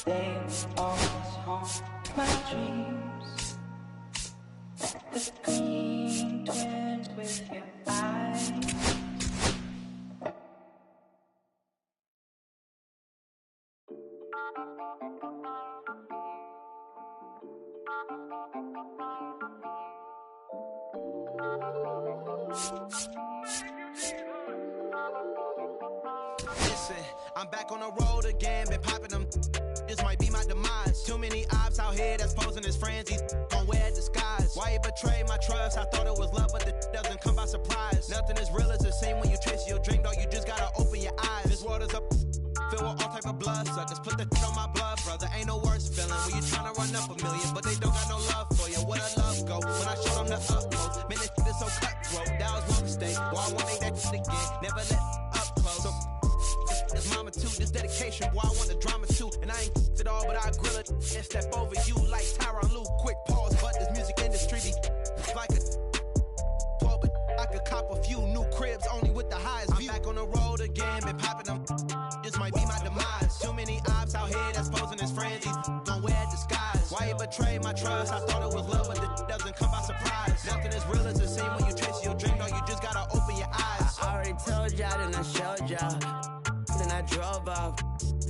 They will always haunt my dreams. The green twins with your eyes. Listen, I'm back on the road again, been popping them. This might be my demise. Too many ops out here that's posing as friends. These gon' wear a disguise. Why you betray my trust? I thought it was love, but the doesn't come by surprise. Nothing as real as the same when you chase your dream, dog. You just gotta open your eyes. This world is up, filled with all type of blood suckers. Put the on my blood, brother. Ain't no worse feeling when you tryna run up a million, but they don't got no love for you. Where the love go? When I showed them the utmost, man, this is so cutthroat. That was my mistake. Why I won't make that shit again? Never let up close. So, this mama too, this dedication, boy, I want the drama too. And I ain't it all, but I grill it and step over you like Tyron Lue. Quick pause, but this music industry be like a 12, but I could cop a few new cribs only with the highest view. I'm back on the road again, been popping them. This might be my demise. Too many ops out here that's posing as friends. These gon' wear a disguise. Why you betray my trust? I thought it was love, but it doesn't come by surprise. Nothing as real as the same when you chase your dream, dog. You just gotta open your eyes. I already told y'all, then I showed y'all. Then I drove off.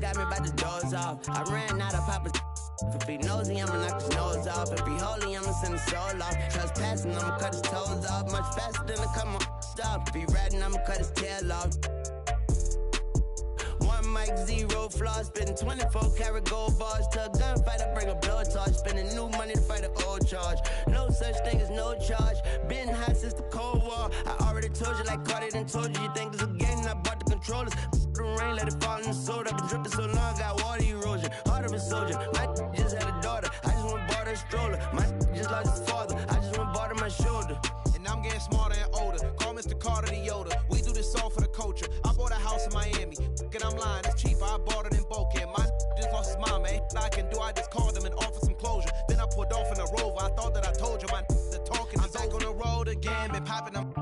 Got me about to doze off. I ran out of Papa's. If he nosy, I'ma knock his nose off. If he holy, I'ma send his soul off. Trespassing, I'ma cut his toes off. Much faster than a cut my off. If he ratting, I'ma cut his tail off. One mic, zero flaws. Spitting 24 karat gold bars. To a gunfight, I bring a blowtorch. Spending new money to fight an old charge. No such thing as no charge. Been hot since the Cold War. I already told you like Cardi done told you. You think it's a game, I bought the controllers. The rain, let it fall in the soda. I've been dripping so long, got water erosion. Heart of a soldier. My just had a daughter. I just went bought her a stroller. My just lost his father. I just went bought her my shoulder. And I'm getting smarter and older. Call Mr. Carter the Yoda. We do this all for the culture. I bought a house in Miami. And I'm lying, it's cheaper. I bought it in Boca. My just lost his mom, man. I can do, I just called him and offered some closure. Then I pulled off in a Rover. I thought that I told you my the talking. I'm back on the road again, been popping them.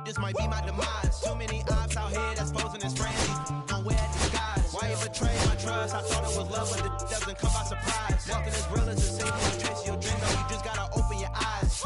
This might be my demise. Too many ops out here that's posing as friends. Don't wear a disguise. Why you betray my trust? I thought it was love, but it doesn't come by surprise. Nothing as real as the same when you chase your dream, though. You just gotta open your eyes.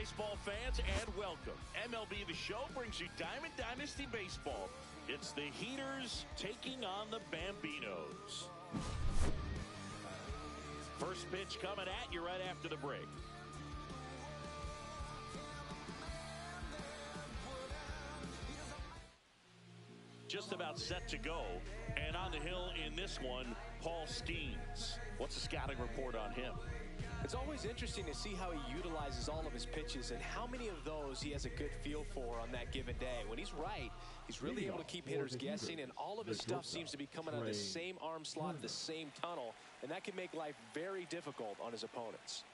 baseball fans, and welcome. MLB The Show brings you Diamond Dynasty Baseball. It's the Heaters taking on the Bambinos. First pitch coming at you right after the break. Just about set to go, and on the hill in this one, Paul Skeens. What's the scouting report on him? It's always interesting to see how he utilizes all of his pitches and how many of those he has a good feel for on that given day. When he's right, he's really able to keep hitters guessing, and all of his stuff seems to be coming out of the same arm slot, the same tunnel, and that can make life very difficult on his opponents.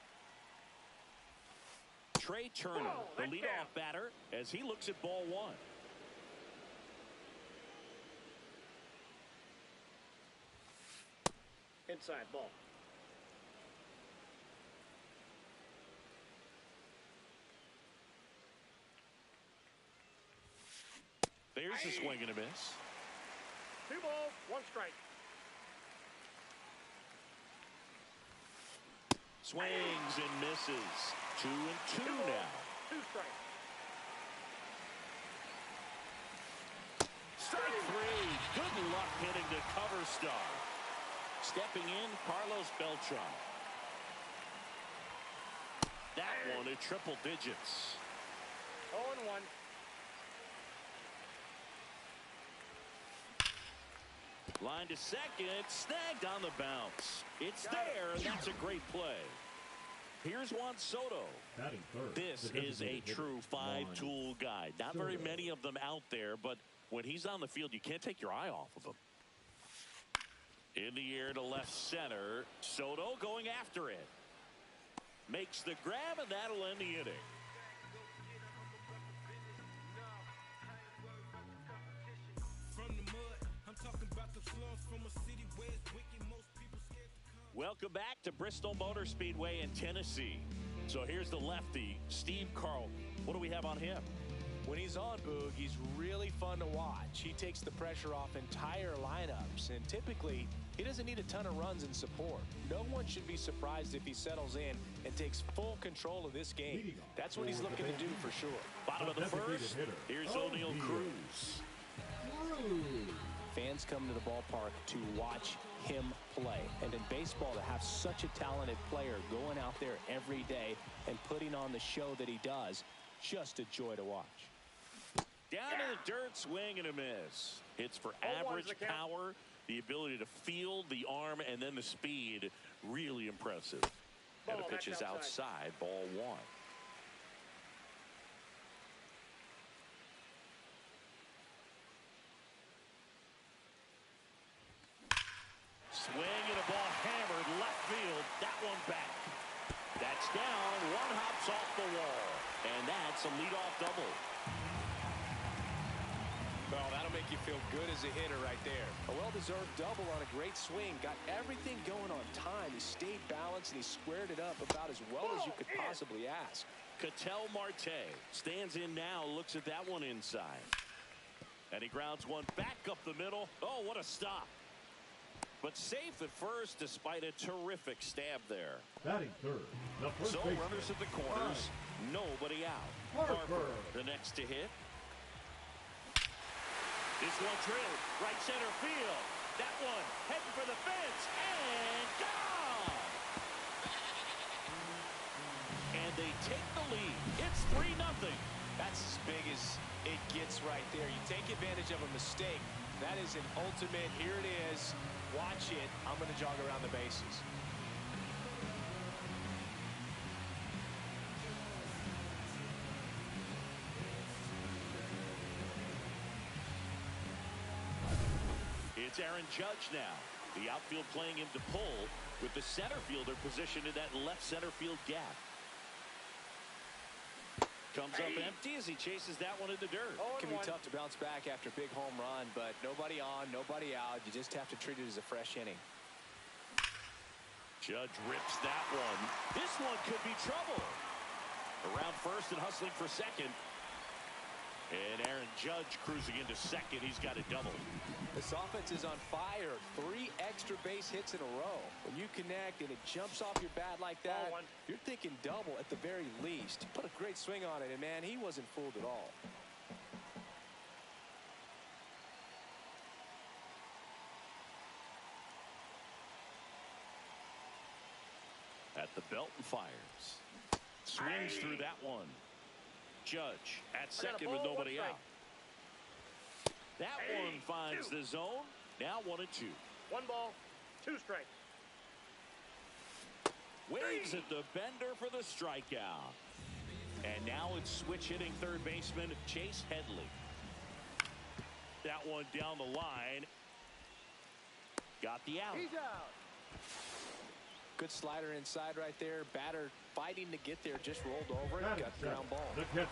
Trey Turner, the leadoff batter, as he looks at ball one. Inside ball. There's a swing and a miss. 2 balls, 1 strike. Swings and misses. 2-2 now. 2 strikes. Strike 3. Good luck hitting the cover star. Stepping in, Carlos Beltran. That one at triple digits. 0-1. Line to second, snagged on the bounce. It's there, and that's a great play. Here's Juan Soto. This is a true 5-tool guy. Not very many of them out there, but when he's on the field, you can't take your eye off of him. In the air to left center. Soto going after it. Makes the grab, and that'll end the inning. Welcome back to Bristol Motor Speedway in Tennessee. So here's the lefty, Steve Carlton. What do we have on him? When he's on, Boog, he's really fun to watch. He takes the pressure off entire lineups, and typically he doesn't need a ton of runs and support. No one should be surprised if he settles in and takes full control of this game. That's what he's looking to do for sure. Bottom of the first, here's O'Neal Cruz. Fans come to the ballpark to watch him play. And in baseball, to have such a talented player going out there every day and putting on the show that he does, just a joy to watch. Down to the dirt, swing and a miss. Hits for average power, the ability to field the arm, and then the speed. Really impressive. And the pitch is outside, ball 1. Swing and a ball hammered left field. That one back. That's down. One hops off the wall. And that's a leadoff double. Well, that'll make you feel good as a hitter right there. A well-deserved double on a great swing. Got everything going on time. He stayed balanced and he squared it up about as well as you could possibly ask. Ketel Marte stands in now, looks at that one inside. And he grounds one back up the middle. Oh, what a stop. But safe at first despite a terrific stab there. Batting third. So runners at the corners. Nobody out. Harper, the next to hit. This one drilled. Right center field. That one heading for the fence. And gone. And they take the lead. It's 3-0. That's as big as it gets right there. You take advantage of a mistake. That is an ultimate, here it is. Watch it. I'm going to jog around the bases. It's Aaron Judge now. The outfield playing him to pull with the center fielder positioned in that left center field gap. Comes up empty as he chases that one in the dirt. It can be tough to bounce back after a big home run, but nobody on, nobody out. You just have to treat it as a fresh inning. Judge rips that one. This one could be trouble. Around first and hustling for second. And Aaron Judge cruising into second. He's got a double. This offense is on fire. 3 extra base hits in a row. When you connect and it jumps off your bat like that, you're thinking double at the very least. Put a great swing on it, and man, he wasn't fooled at all. At the belt and fires. Swings through that one. Judge at second with nobody out. That one finds the zone. Now 1-2. 1 ball, 2 strikes. Waves at the bender for the strikeout. And now it's switch hitting third baseman Chase Headley. That one down the line. Got the out. He's out. Good slider inside right there. Batter fighting to get there. Just rolled over and got the ground ball. The catcher.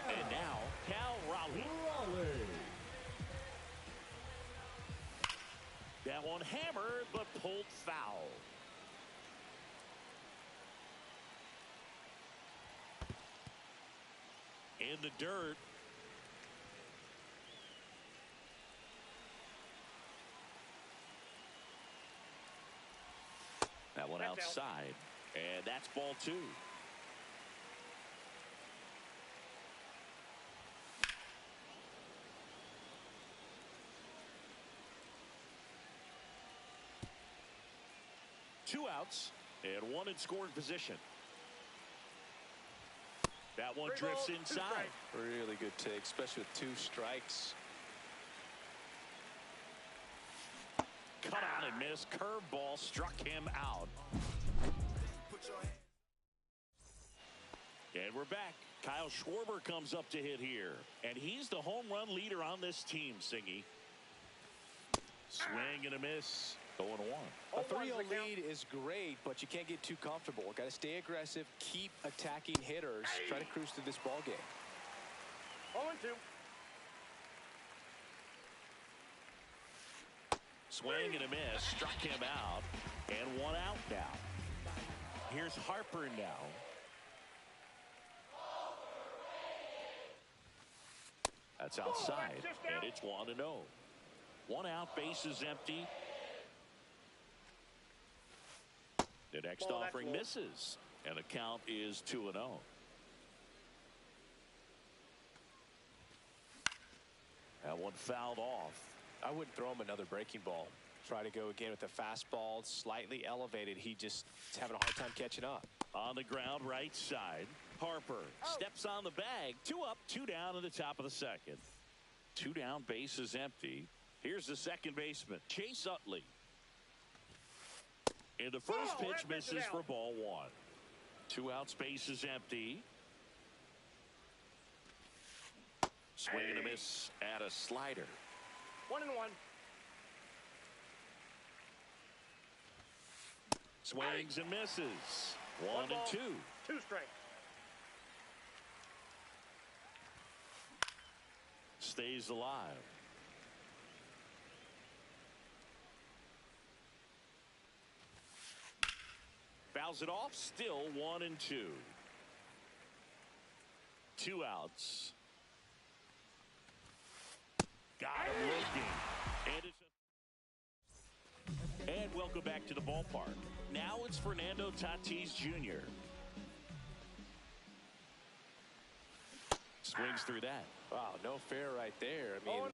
And now Cal Raleigh. That one hammered but pulled foul. In the dirt. That one outside. And that's ball 2. Two outs and 1 in scoring position. That one drifts inside. Really good take, especially with 2 strikes. Cut on and miss. Curveball struck him out. And we're back. Kyle Schwarber comes up to hit here. And he's the home run leader on this team, Singy. Swing and a miss. 0-1. A 3-0 lead is great, but you can't get too comfortable. Got to stay aggressive, keep attacking hitters, try to cruise through this ball game. 0-2. Swing and a miss. Struck him out. And 1 out now. Here's Harper now. That's outside. And it's 1-0. 1 out. Base is empty. The next offering misses. And the count is 2-0. That one fouled off. I wouldn't throw him another breaking ball. Try to go again with the fastball, slightly elevated. He just is having a hard time catching up. On the ground, right side. Harper steps on the bag. 2 up, 2 down in the top of the second. 2 down, base is empty. Here's the second baseman, Chase Utley. And the first pitch misses for ball 1. 2 outs, base is empty. Swing and a miss at a slider. 1-1. Swings and misses. 1 and 2. 2 strikes. Stays alive. Fouls it off. Still 1 and 2. 2 outs. Got him looking. And welcome back to the ballpark. Now it's Fernando Tatis Jr. Swings through that. Wow, no fair right there. I mean,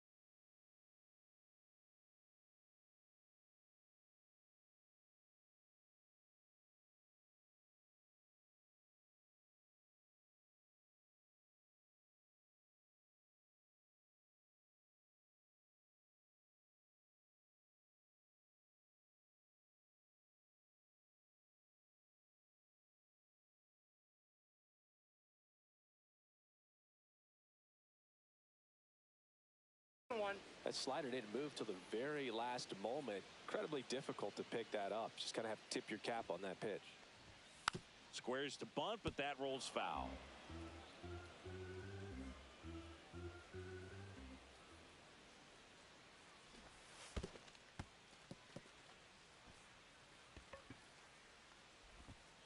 that slider didn't move till the very last moment. Incredibly difficult to pick that up. Just kind of have to tip your cap on that pitch. Squares to bunt, but that rolls foul.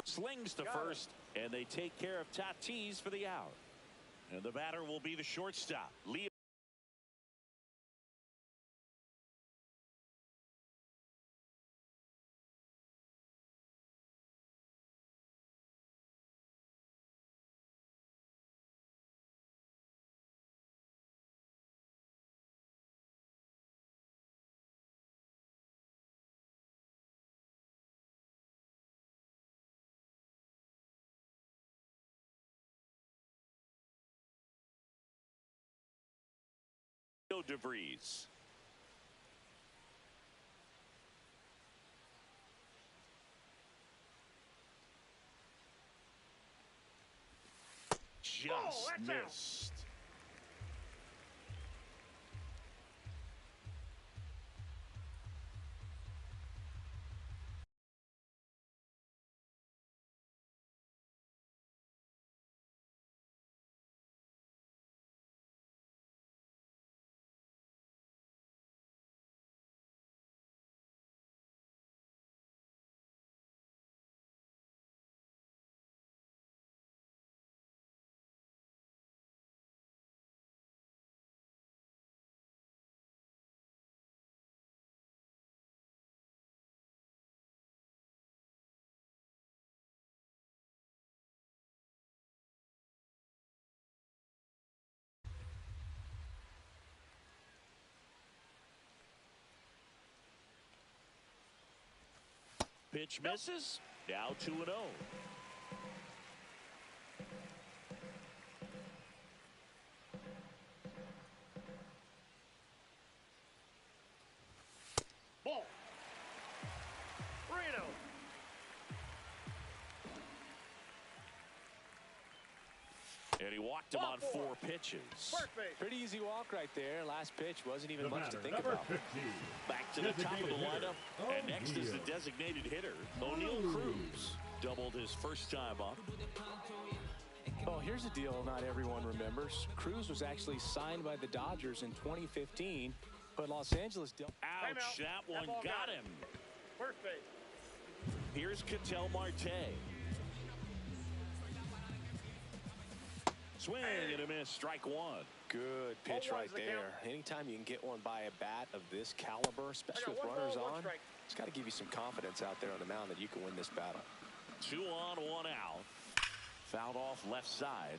Slings to first, and they take care of Tatis for the out. And the batter will be the shortstop, Leo. DeVries. Just missed. Pitch misses. Now 2-0. Ball. 3-0. And he walked him on 4 pitches. First base. Pretty easy walk right there. Last pitch wasn't even much to think about. Back to the top of the lineup. And next is the designated hitter, O'Neal Cruz. Doubled his first time up. Well, here's a deal not everyone remembers. Cruz was actually signed by the Dodgers in 2015, but Los Angeles dealt. Ouch, that one got him. First base. Here's Ketel Marte. Swing and a miss, strike 1. Good pitch right there. Anytime you can get one by a bat of this caliber, especially with runners on, it's got to give you some confidence out there on the mound that you can win this battle. 2 on, 1 out. Fouled off left side.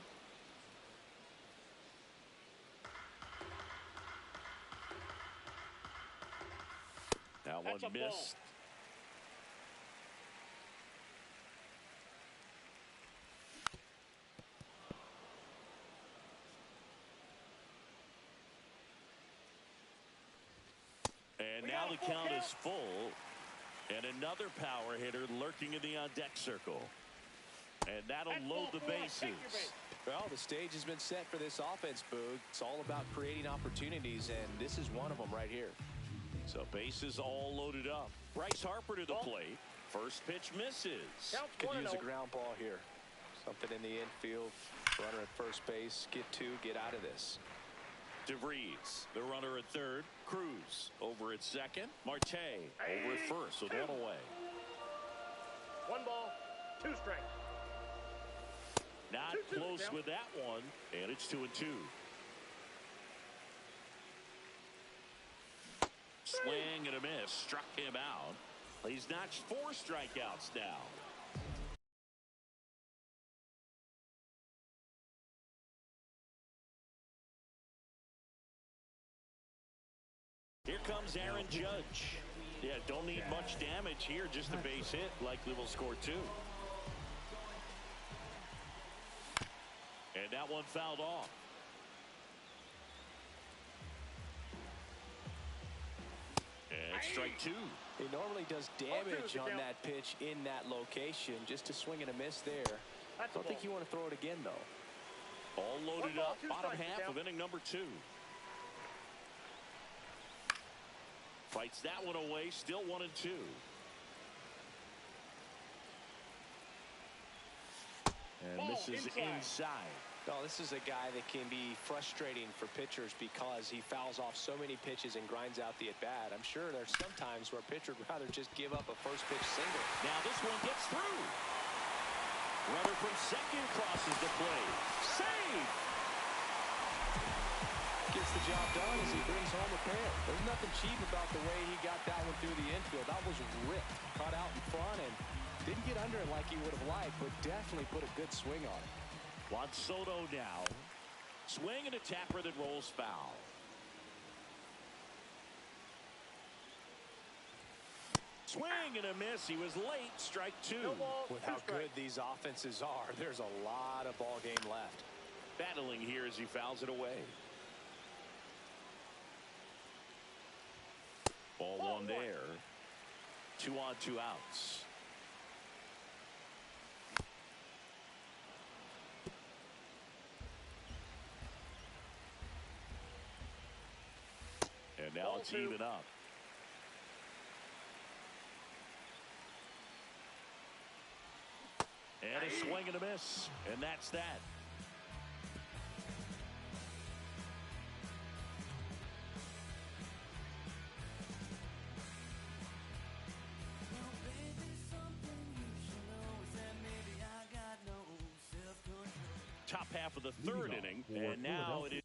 That one missed. And now the count is full. And another power hitter lurking in the on-deck circle. And that'll load the bases. Well, the stage has been set for this offense, Boog. It's all about creating opportunities, and this is one of them right here. So bases all loaded up. Bryce Harper to the plate. First pitch misses. Could use a ground ball here. Something in the infield. Runner at first base. Get 2, get out of this. DeVries, the runner at third. Cruz over at second. Marte over at first with 1 away. 1 ball, 2 strikes. Not close with that one, and it's 2-2. Swing and a miss, struck him out. He's notched 4 strikeouts now. Here comes Aaron Judge. Yeah, don't need much damage here, just a base hit. Likely will score 2. And that one fouled off. And strike 2. He normally does damage on that pitch in that location. Just a swing and a miss there. Don't think you want to throw it again, though. All loaded up, bottom half of inning number 2. Fights that one away, still 1-2. And misses inside. Well, this is a guy that can be frustrating for pitchers because he fouls off so many pitches and grinds out the at-bat. I'm sure there's some times where a pitcher would rather just give up a first pitch single. Now this one gets through. Runner from second crosses the plate. Save! Gets the job done as he brings home a pair. There's nothing cheap about the way he got that one through the infield. That was ripped. Caught out in front and didn't get under it like he would have liked, but definitely put a good swing on it. Juan Soto now. Swing and a tapper that rolls foul. Swing and a miss. He was late. Strike two. No ball, With two how strikes. good these offenses are, there's a lot of ball game left. Battling here as he fouls it away. Ball one there. 2 on, 2 outs. And now Ball it's two. even up. And a swing and a miss. And that's that. Top half of the third inning, and now it is.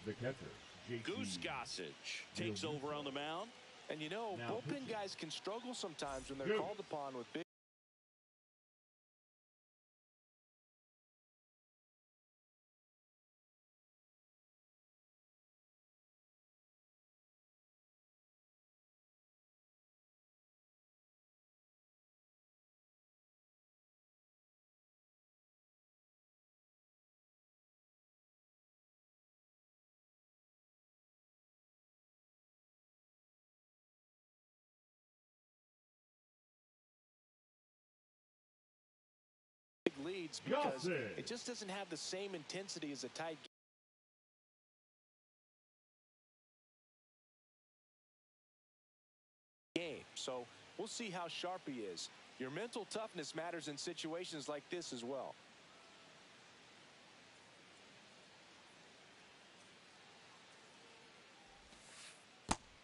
The catcher, Goose Gossage takes over on the mound. And you know, Now bullpen pitching. guys can struggle sometimes when they're Goose. called upon with big leads because Gossage. it just doesn't have the same intensity as a tight game. So we'll see how sharp he is. Your mental toughness matters in situations like this as well.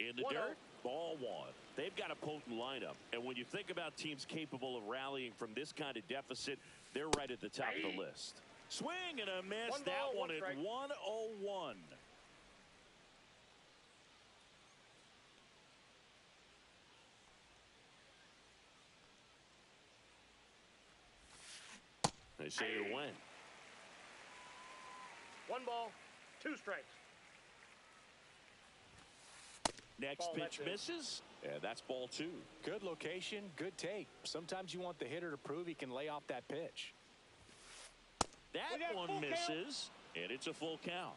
In the dirt, ball one. They've got a potent lineup. And when you think about teams capable of rallying from this kind of deficit, they're right at the top of the list. Swing and a miss. One That ball, one one at strike. 101. They say it went. 1 ball, 2 strikes. Next Ball, pitch that's it. misses. And that's ball 2. Good location, good take. Sometimes you want the hitter to prove he can lay off that pitch. That We got one full count. misses. And it's a full count.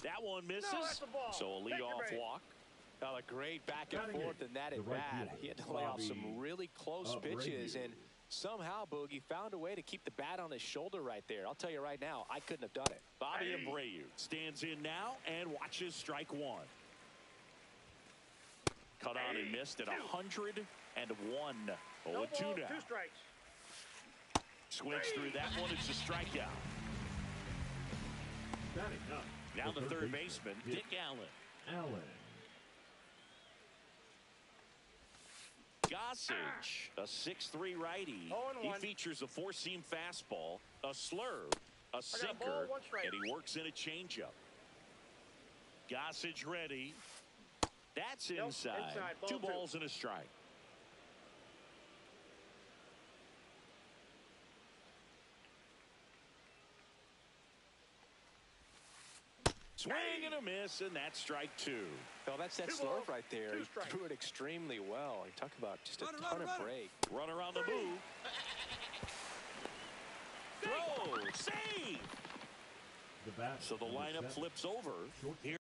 That one misses. that's a ball. So a Take your leadoff base. walk. Well, a great back and Batting forth it, in that the at right bat. fielder, He had to lay off some Bobby really close pitches, Abreu. and somehow Boogie found a way to keep the bat on his shoulder right there. I'll tell you right now, I couldn't have done it. Bobby Abreu stands in now and watches strike one. Cut on and missed at 101. No 0-2 ball, 2 now. strikes. Swings through that one. It's a strikeout. Batting up. Now the third baseman, Dick Allen. Allen. Gossage, a 6'3" righty. 0-1. He features a 4-seam fastball, a slurve, a ball, sinker, 1 strike. and he works in a changeup. Gossage ready. That's Nope, inside. inside, ball 2 2. balls and a strike. Swing and a miss, and that's strike 2. Well, that's that 2 slurve balls, right there. 2 He strikes. threw it extremely well. He talked about just a ton of break. Runner on the move. Throw, save. The bat. So the number lineup 7. flips over. Short Here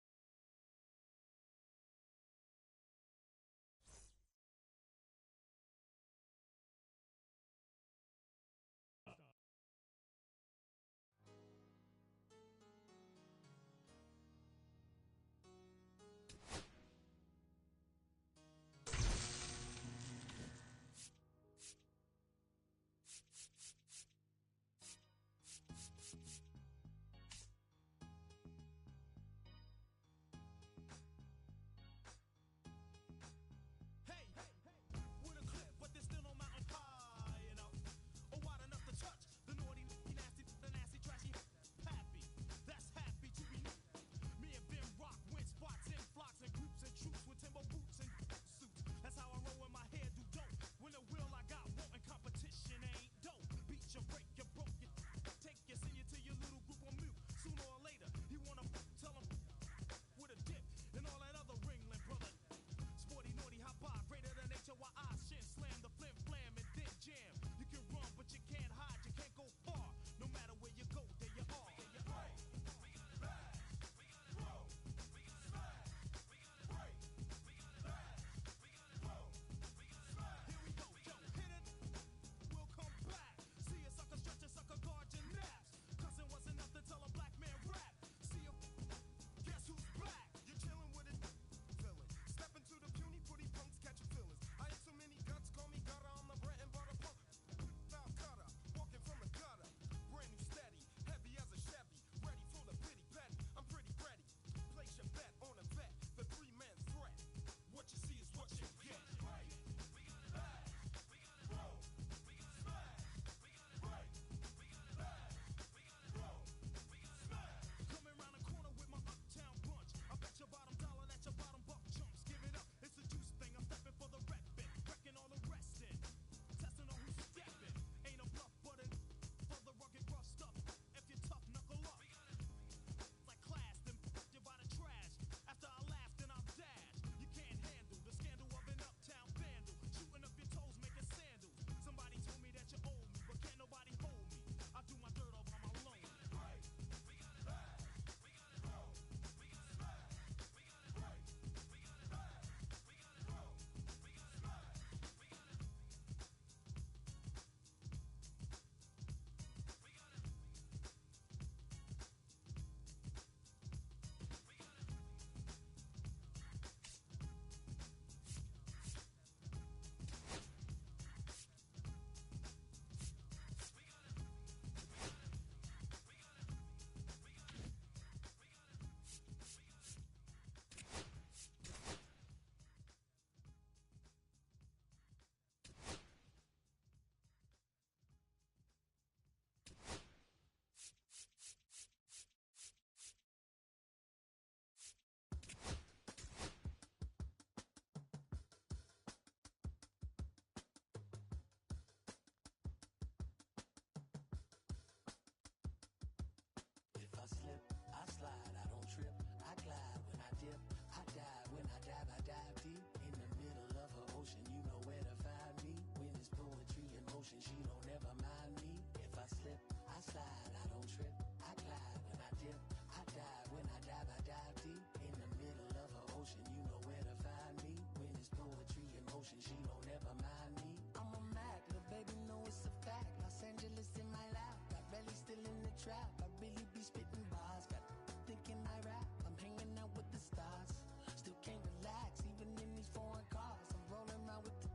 dive deep in the middle of her ocean. You know where to find me. When it's poetry in motion, she don't ever mind me. If I slip, I slide, I don't trip, I glide. When I dip, I dive. When I dive deep in the middle of her ocean. You know where to find me. When it's poetry in motion, she don't ever mind me. I'm a Mac, little baby, know it's a fact. Los Angeles in my lap, got belly still in the trap. I really be spitting bars, got thinking I rap. I'm hanging out with the stars, still can't relax, even in these foreign cars. I'm rolling around with the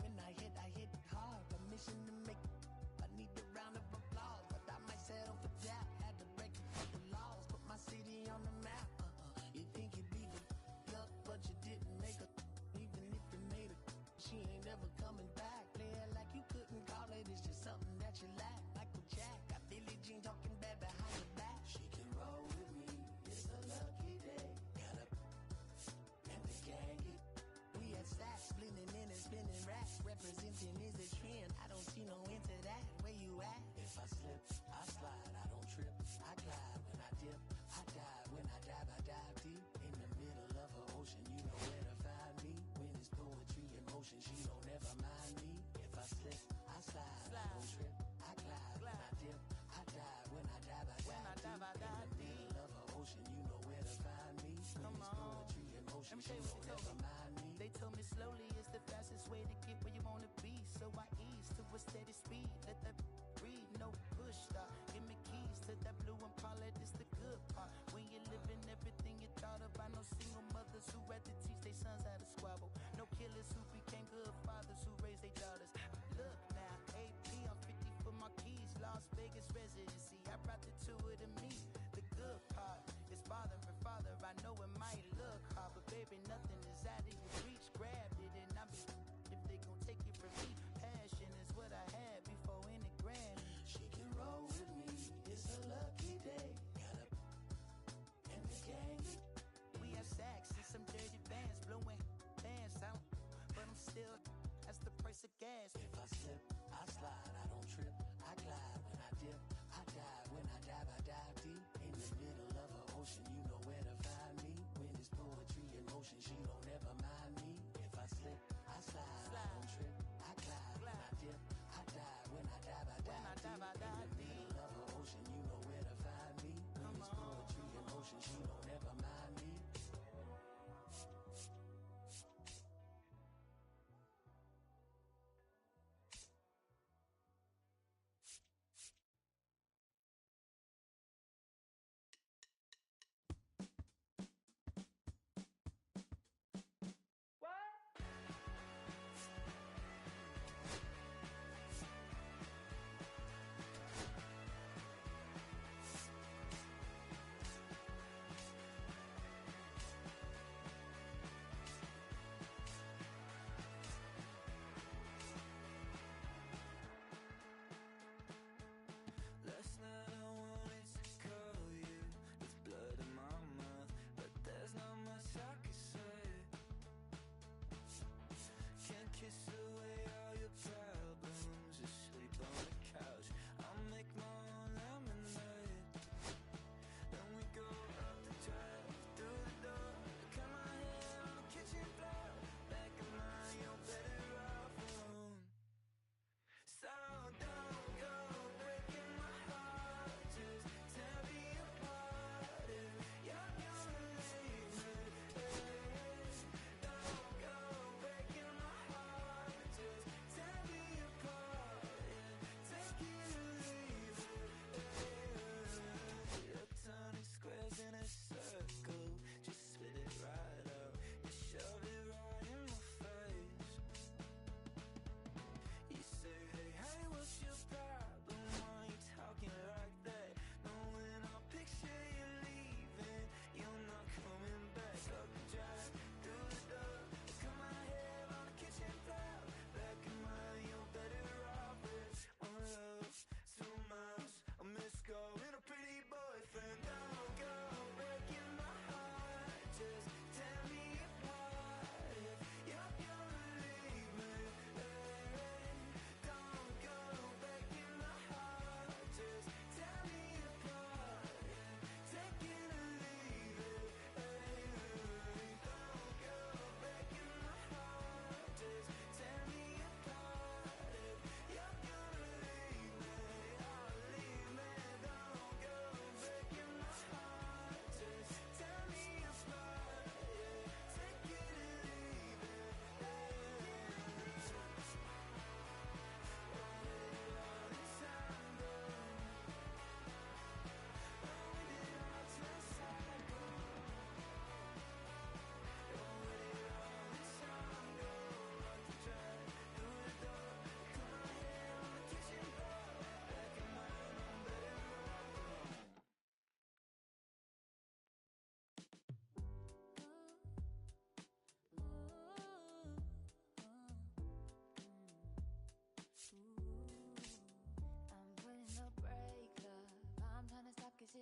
when I hit hard. Permission to make, I need a round of applause, but I might settle for that. Had to break a couple laws, put my city on the map. You think you'd be the luck, but you didn't make a. Even if you made it, she ain't never coming back. Play it like you couldn't call it, it's just something that you lack. Michael Jack, got Billie Jean talking bad behind your back. She can roll with me, it's a lucky day. Got up and the gang it. We had stacks, blending in and spinning racks. Representing is the trend, I don't see no end to that. Where you at? If I slip, I slide, I don't trip, I glide. When I dip, I dive. When I dive deep in the middle of her ocean. You know where to find me. When it's poetry in motion, she don't ever mind me. If I slip, I slide, I don't trip, I glide. When I dip, I dive. When I dive deep in the middle of her ocean. You know where to find me. When it's poetry in motion, she don't ever mind me. They told me slowly is the fastest way to get where you wanna be. So I ease to a steady speed. Let that breathe, no push stop. Give me keys to that blue Impala, this the good part. When you're living everything you thought of. I know single mothers who had to teach their sons how to squabble. No killers who became good fathers who raised their daughters. Look now, AP, I'm 50 for my keys. Las Vegas residency, I brought the two of to me. The good part is father and father. I know it might look hard, but baby, nothing is out of your reach. Grabbed it and I be if they gon' take it from me. Passion is what I had before any Grammy. She can roll with me, it's a lucky day. Got up and the gang it. We have sacks and some dirty bands blowing bands out, but I'm still, that's the price of gas. If I slip, I slide, I don't trip, I glide. When I dip, I dive. When I dive deep in the middle of her ocean. You know where to find me. When it's poetry in motion, she don't ever mind me. If I slip, I slide, I don't trip, I glide. When I dip, I dive. When I dive deep in the middle of her ocean. You know where to find me. When it's poetry in motion, she don't ever mind me.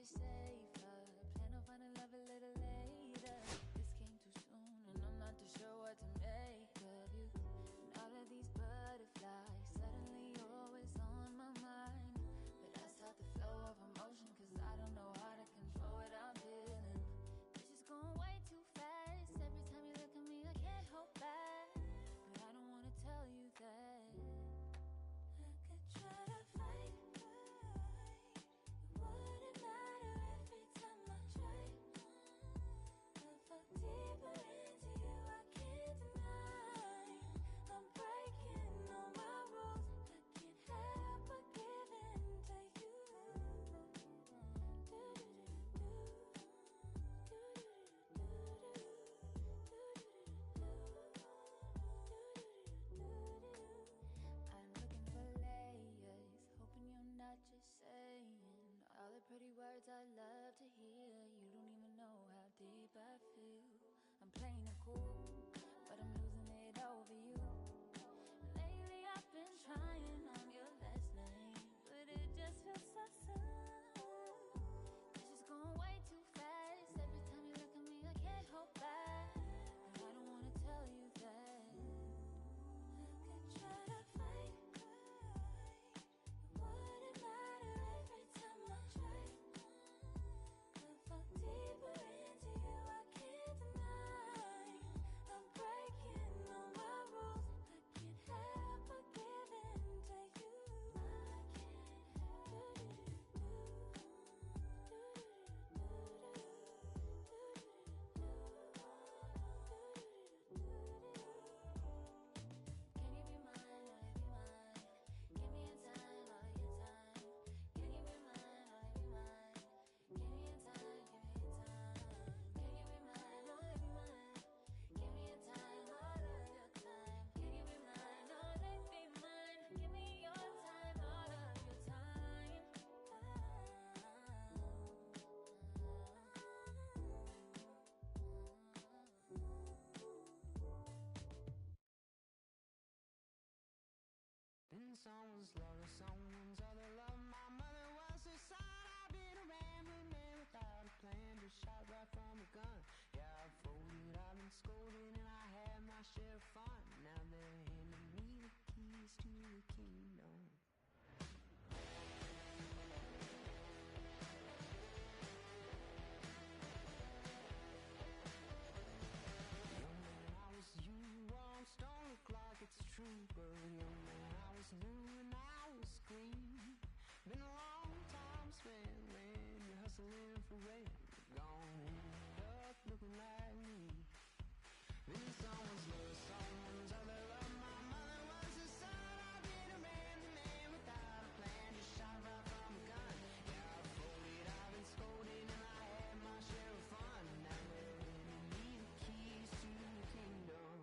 be safer. Plan on finding love a little later. This came too soon, and I'm not too sure what to make of you. And all of these butterflies, suddenly you're always on my mind. But I start the flow of emotion, cause I don't know how to control what I'm feeling. This is going way too fast. Every time you look at me, I can't hold back. But I don't wanna tell you that. I could try to fight, it wouldn't matter every time I try. I fall deeper into you, I can't deny. I'm breaking all my rules, I can't help but give in to you. I'm looking for layers, hoping you're not just saying all the pretty words I love to hear. You don't even know how deep I feel. I'm playing it cool, but I'm losing it over you. Lately I've been trying, I'm your last name, but it just feels so soon. This is going way too fast. Every time you look at me, I can't hold back. But I don't wanna tell you that. I could try to fight, it wouldn't matter every time I try. I fall deeper into you, I can't deny. I'm breaking all my rules, I can't help but give in to you. I can't help Can you be mine, will you be mine? Give me a time, all of your time. Can you be mine, will you be mine? Give me a time, give me a time. Can you be mine, will you be mine? Give me a time, all of your time. Can you be mine, will you be mine? Give me your time, all of your time. Been someone's lover, someone's other love. My mother was her son. I've been a rambling man without a plan, just shot right from a gun. Yeah, I've folded, I've been scolded, and I had my share of fun. Now they're handing me the keys to the kingdom. Young man, I was you, wrong, don't look like it's true, but young man, I was new and I was green. Been a long time spent when you're hustling for rent, gone end up looking like me. Been someone's love, someone's other love. My mother was the son. I've been a random man without a plan, just shot right from a gun. Yeah, I've folded, I've been scolded, and I had my share of fun. Now they're handing me the keys to the kingdom.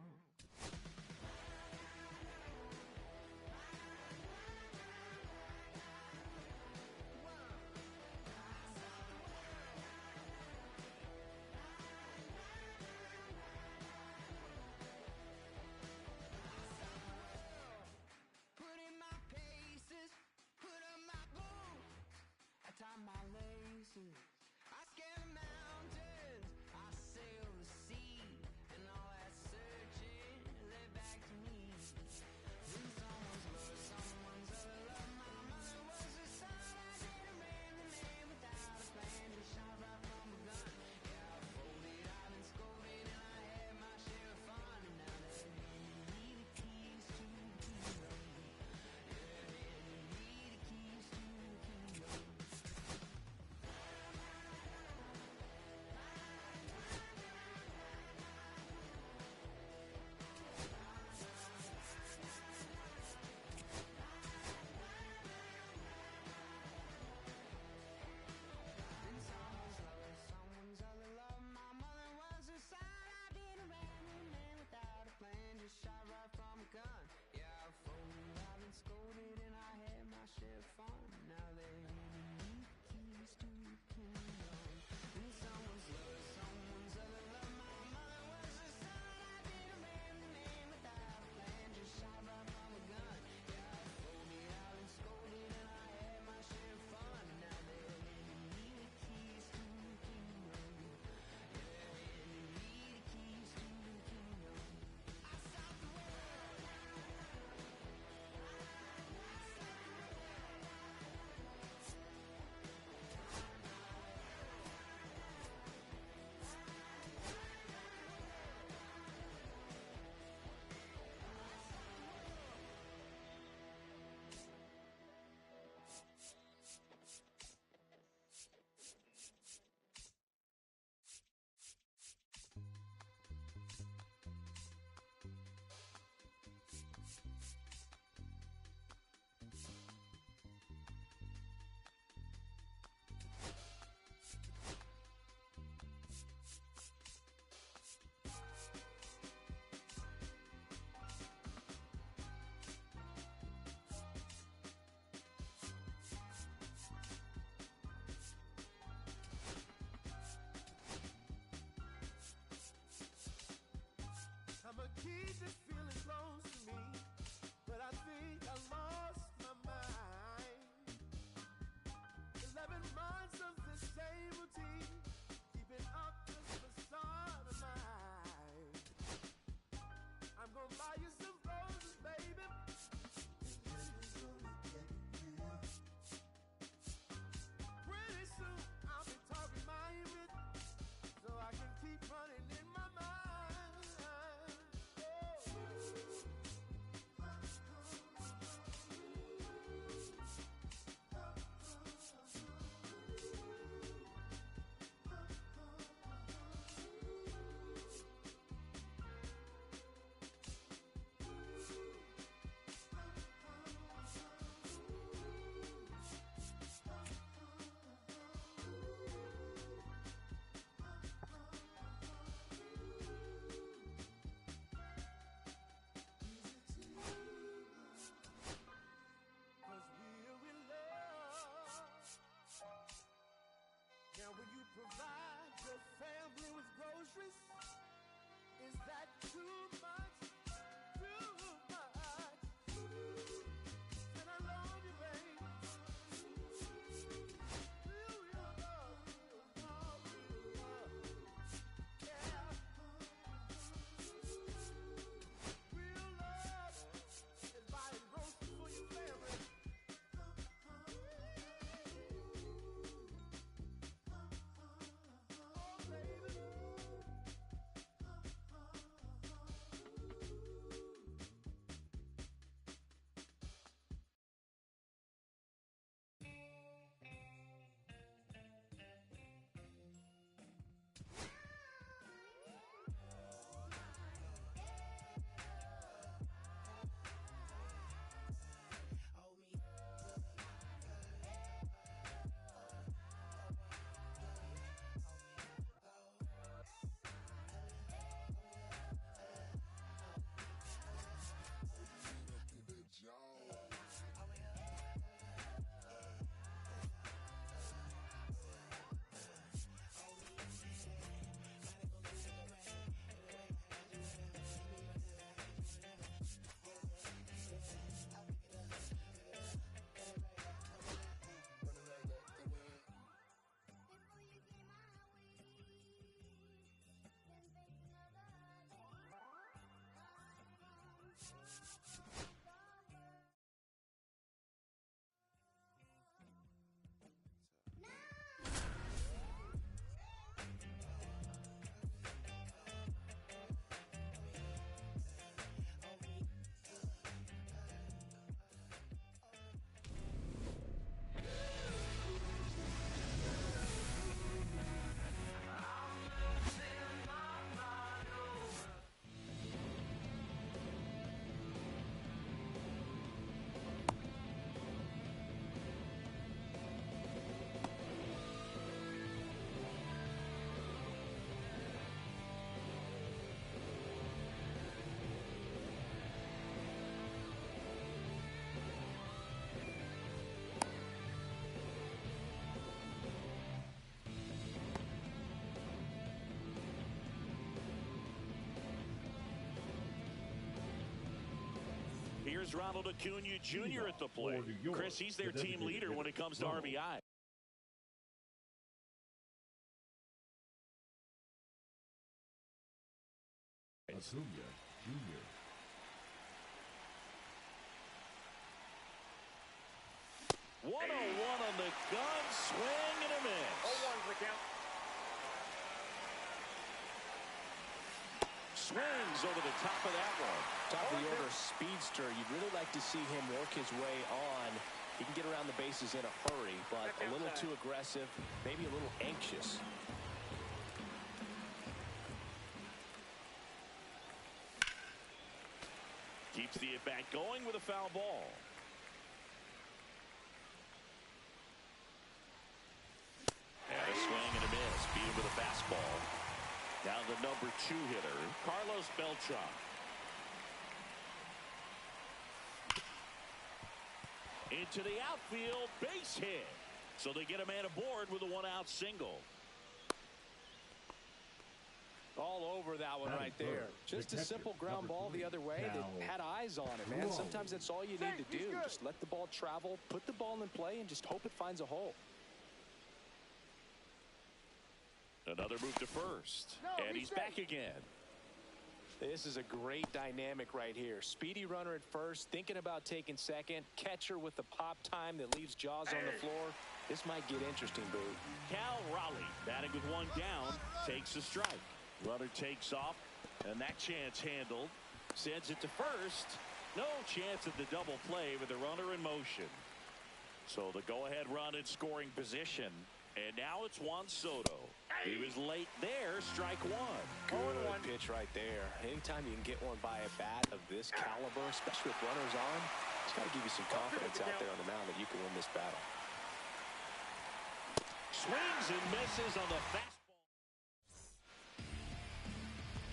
Here's Ronald Acuna Jr. at the plate. Chris, he's their team leader when it comes to RBI. Acuna Jr. One on the gun, swing and a miss. 0-1's the count. Swings over the top of that one. Top of the order speedster. You'd really like to see him work his way on. He can get around the bases in a hurry, but a little too aggressive, maybe a little anxious. Keeps the at-bat going with a foul ball. And a swing and a miss. Beat him with a fastball. Now the number 2 hitter, Carlos Beltran. Into the outfield, base hit. So they get a man aboard with a 1-out single. All over that one right there. Just a simple ground ball the other way that had eyes on it, man. Sometimes that's all you need to do. Just let the ball travel, put the ball in play, and just hope it finds a hole. Another move to first. And he's back again. This is a great dynamic right here. Speedy runner at first, thinking about taking second. Catcher with the pop time that leaves Jaws on the floor. This might get interesting, Boo. Cal Raleigh, batting with one down, takes a strike. Runner takes off, and that chance handled. Sends it to first. No chance at the double play with the runner in motion. So the go-ahead run in scoring position. And now it's Juan Soto. He was late there, strike one. Good pitch right there. Anytime you can get one by a bat of this caliber, especially with runners on, it's got to give you some confidence out there on the mound that you can win this battle. Swings and misses on the fastball.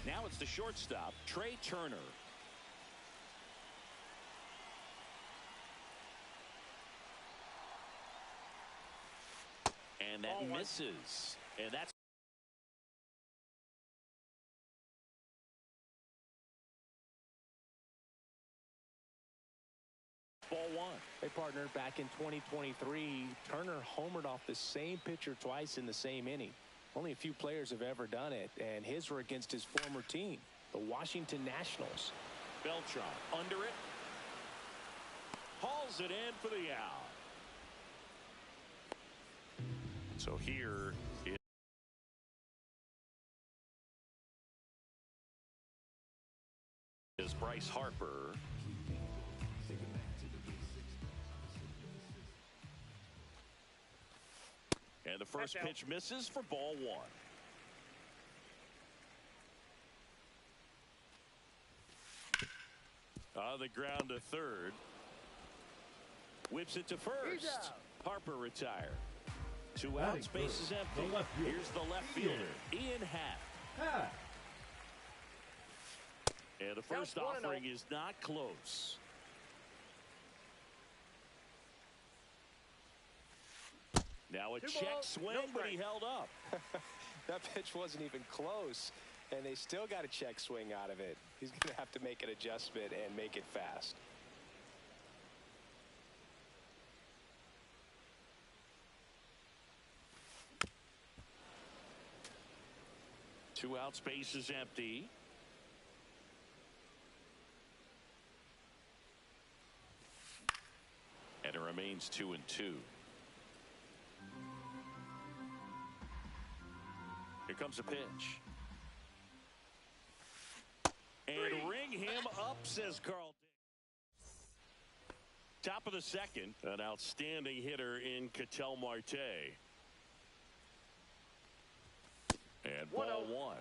Now it's the shortstop, Trey Turner. And that misses. And that's ball one. Hey, partner, back in 2023, Turner homered off the same pitcher twice in the same inning. Only a few players have ever done it, and his were against his former team, the Washington Nationals. Beltran under it. Hauls it in for the out. So here is Bryce Harper. And the first pitch misses for ball one. On the ground to third. Whips it to first. Harper retired. 2 outs, base is empty. Here's the left fielder, Ian Happ. And the first offering is not close. Now a check swing, but he held up. That pitch wasn't even close, and they still got a check swing out of it. He's going to have to make an adjustment and make it fast. Two outs, base is empty. And it remains 2-2. Here comes a pitch. And ring him up, says Carl. Top of the second, an outstanding hitter in Ketel Marte. And ball one.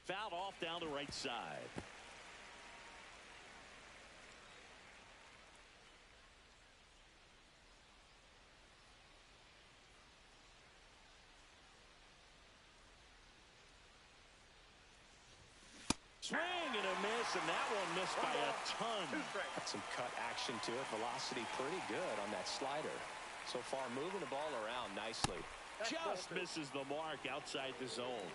Fouled off down the right side. Swing and a miss, and that one missed by a ton. Got some cut action to it. Velocity pretty good on that slider. So far moving the ball around nicely. Just misses the mark outside the zone.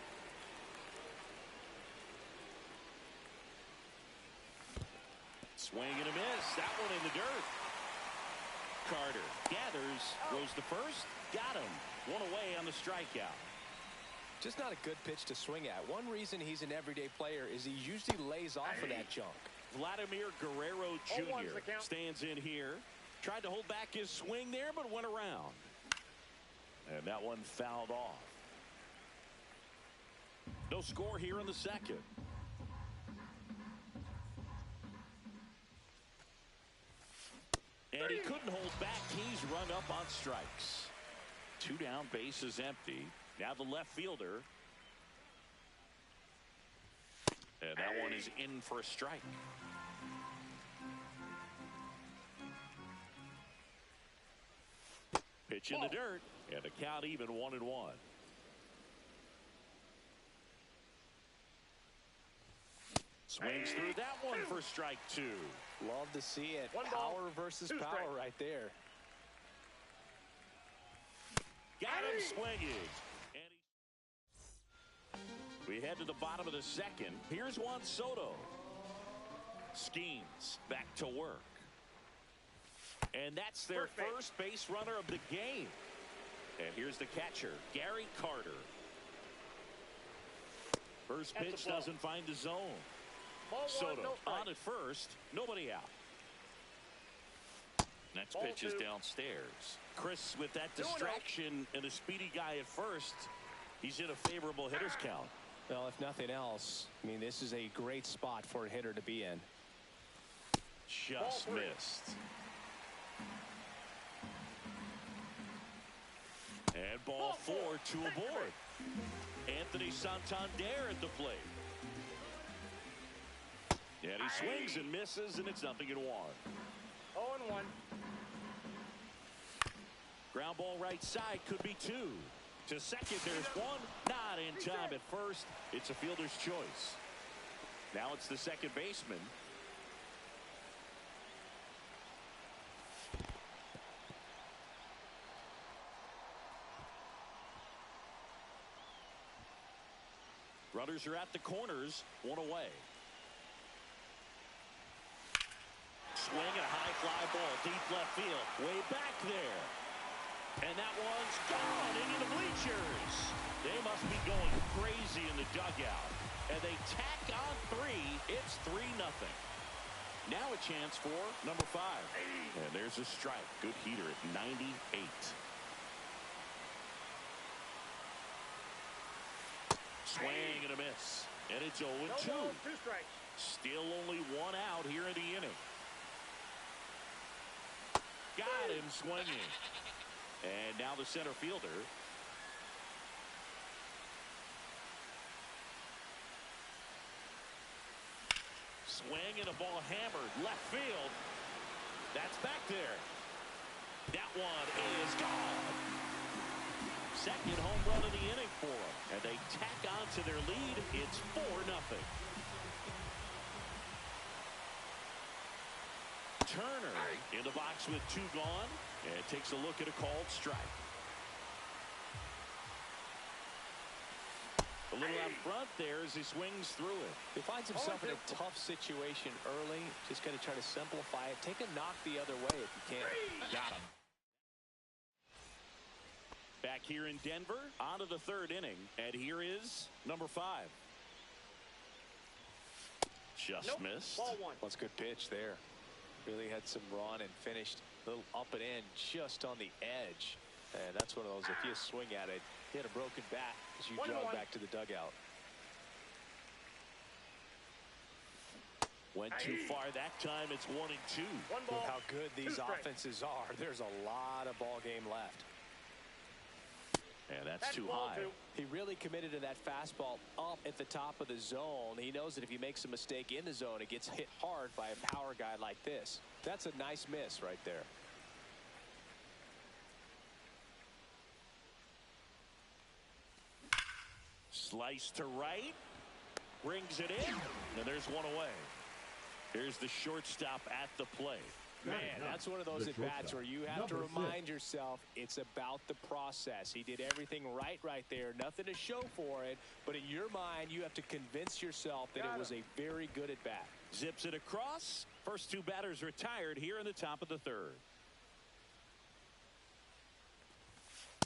Swing and a miss. That one in the dirt. Carter gathers, goes to first, got him. One away on the strikeout. Just not a good pitch to swing at. One reason he's an everyday player is he usually lays off of that junk. Vladimir Guerrero Jr. stands in here. Tried to hold back his swing there, but went around. And that one fouled off. No score here in the second. And he couldn't hold back. He's rung up on strikes. 2 down, bases empty. Now the left fielder. And that one is in for a strike. Pitch in the dirt. And the count even 1-1. Swings through that one for strike 2. Love to see it. Power versus power right there. Got him swinging. And we head to the bottom of the second. Here's Juan Soto. Schemes back to work. And that's their first base runner of the game. And here's the catcher, Gary Carter. First pitch doesn't find the zone. Soto on at first, nobody out. Next pitch is downstairs. Chris, with that distraction and a speedy guy at first, he's in a favorable hitter's count. Well, if nothing else, I mean, this is a great spot for a hitter to be in. Just missed. And ball 4, 2 aboard. Anthony Santander at the plate. And he swings and misses, and it's 0-1. 0-1. Ground ball right side, could be 2. To second, there's 1. Not in time at first. It's a fielder's choice. Now it's the second baseman. Runners are at the corners, 1 away. Swing and a high fly ball, deep left field, way back there. And that one's gone into the bleachers. They must be going crazy in the dugout. And they tack on 3. It's 3-0. Now a chance for number 5. And there's a strike. Good heater at 98. Swing and a miss. And it's 0-2. 2 strikes. Still only 1 out here in the inning. Got him swinging. And now the center fielder. Swing and a ball hammered left field. That's back there. That one is gone. Second home run of the inning for them. And they tack on to their lead. It's 4-0. Turner in the box with 2 gone. And takes a look at a called strike. A little out front there as he swings through it. He finds himself in a tough situation early. Just got to try to simplify it. Take a knock the other way if you can. Got him. Back here in Denver, on to the 3rd inning. And here is number 5. Just missed. Ball 1. That's a good pitch there. Really had some run and finished a little up and in just on the edge. And that's one of those, if you swing at it, he had a broken bat as you jog back to the dugout. Went too far that time. It's 1-2. With how good these offenses are, there's a lot of ball game left. And that's too high. He really committed to that fastball up at the top of the zone. He knows that if he makes a mistake in the zone, it gets hit hard by a power guy like this. That's a nice miss right there. Slice to right. Brings it in. And there's 1 away. Here's the shortstop at the plate. Man, that's one of those at-bats where you have to remind yourself it's about the process. He did everything right there. Nothing to show for it. But in your mind, you have to convince yourself that it was a very good at-bat. Zips it across. First two batters retired here in the top of the third.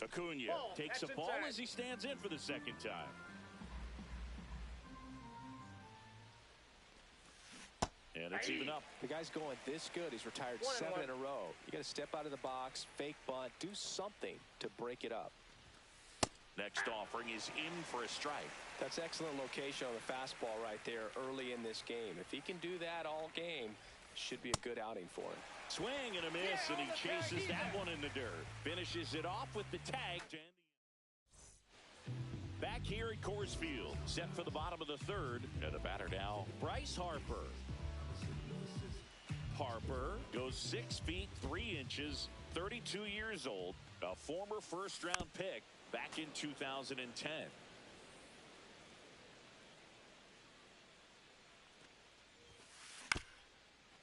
Acuna takes a ball as he stands in for the second time. And it's even up. The guy's going this good. He's retired 7 in a row. You got to step out of the box, fake bunt, do something to break it up. Next offering is in for a strike. That's excellent location on the fastball right there early in this game. If he can do that all game, should be a good outing for him. Swing and a miss, and he chases that one in the dirt. Finishes it off with the tag. Back here at Coors Field, set for the bottom of the third. And the batter now, Bryce Harper. Harper goes 6 feet 3 inches, 32 years old, a former first-round pick back in 2010.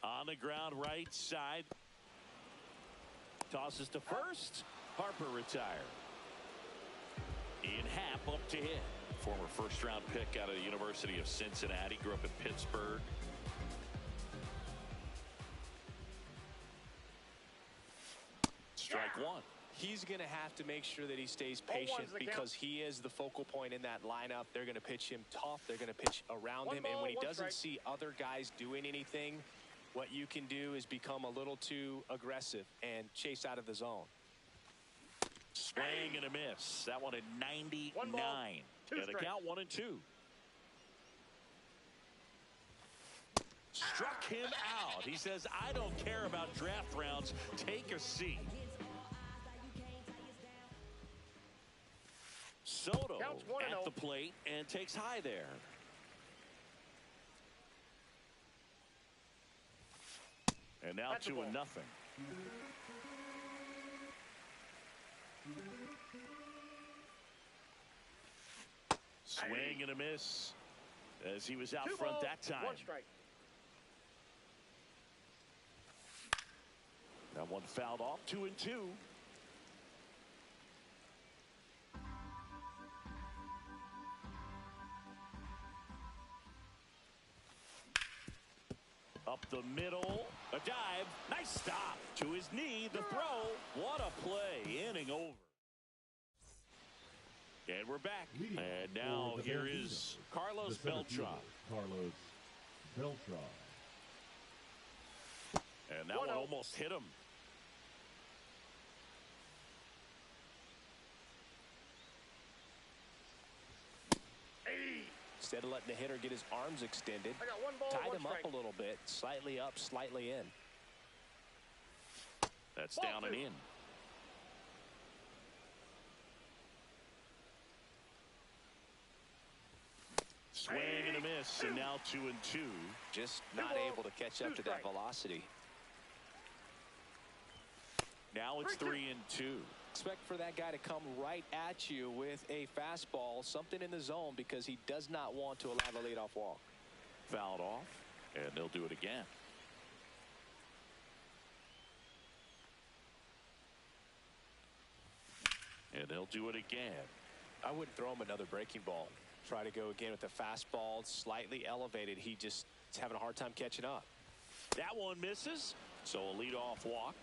On the ground right side. Tosses to first. Harper retired. Ian Happ up to hit. Former first-round pick out of the University of Cincinnati. Grew up in Pittsburgh. Strike one. He's going to have to make sure that he stays patient because he is the focal point in that lineup. They're going to pitch him tough. They're going to pitch around him. And when he doesn't see other guys doing anything, what you can do is become a little too aggressive and chase out of the zone. Swing and a miss. That one at 99. And a count 1-2. Struck him out. He says, I don't care about draft rounds. Take a seat. Soto at the plate and takes high there. And now 2-0. Swing and a miss as he was out front that time. That one fouled off. 2-2. Up the middle, a dive, nice stop to his knee, the throw. What a play, inning over. And we're back. And now here is Carlos Beltran. Carlos Beltran. And that one almost hit him. Instead of letting the hitter get his arms extended, tied him up a little bit, slightly up, slightly in. That's down and in. Swing and a miss, and now 2-2. Just not able to catch up to that velocity. Now it's 3-2. Expect for that guy to come right at you with a fastball, something in the zone, because he does not want to allow the leadoff walk. Fouled off, and they'll do it again. And they'll do it again. I wouldn't throw him another breaking ball. Try to go again with the fastball, slightly elevated. He just is having a hard time catching up. That one misses, so a leadoff walk.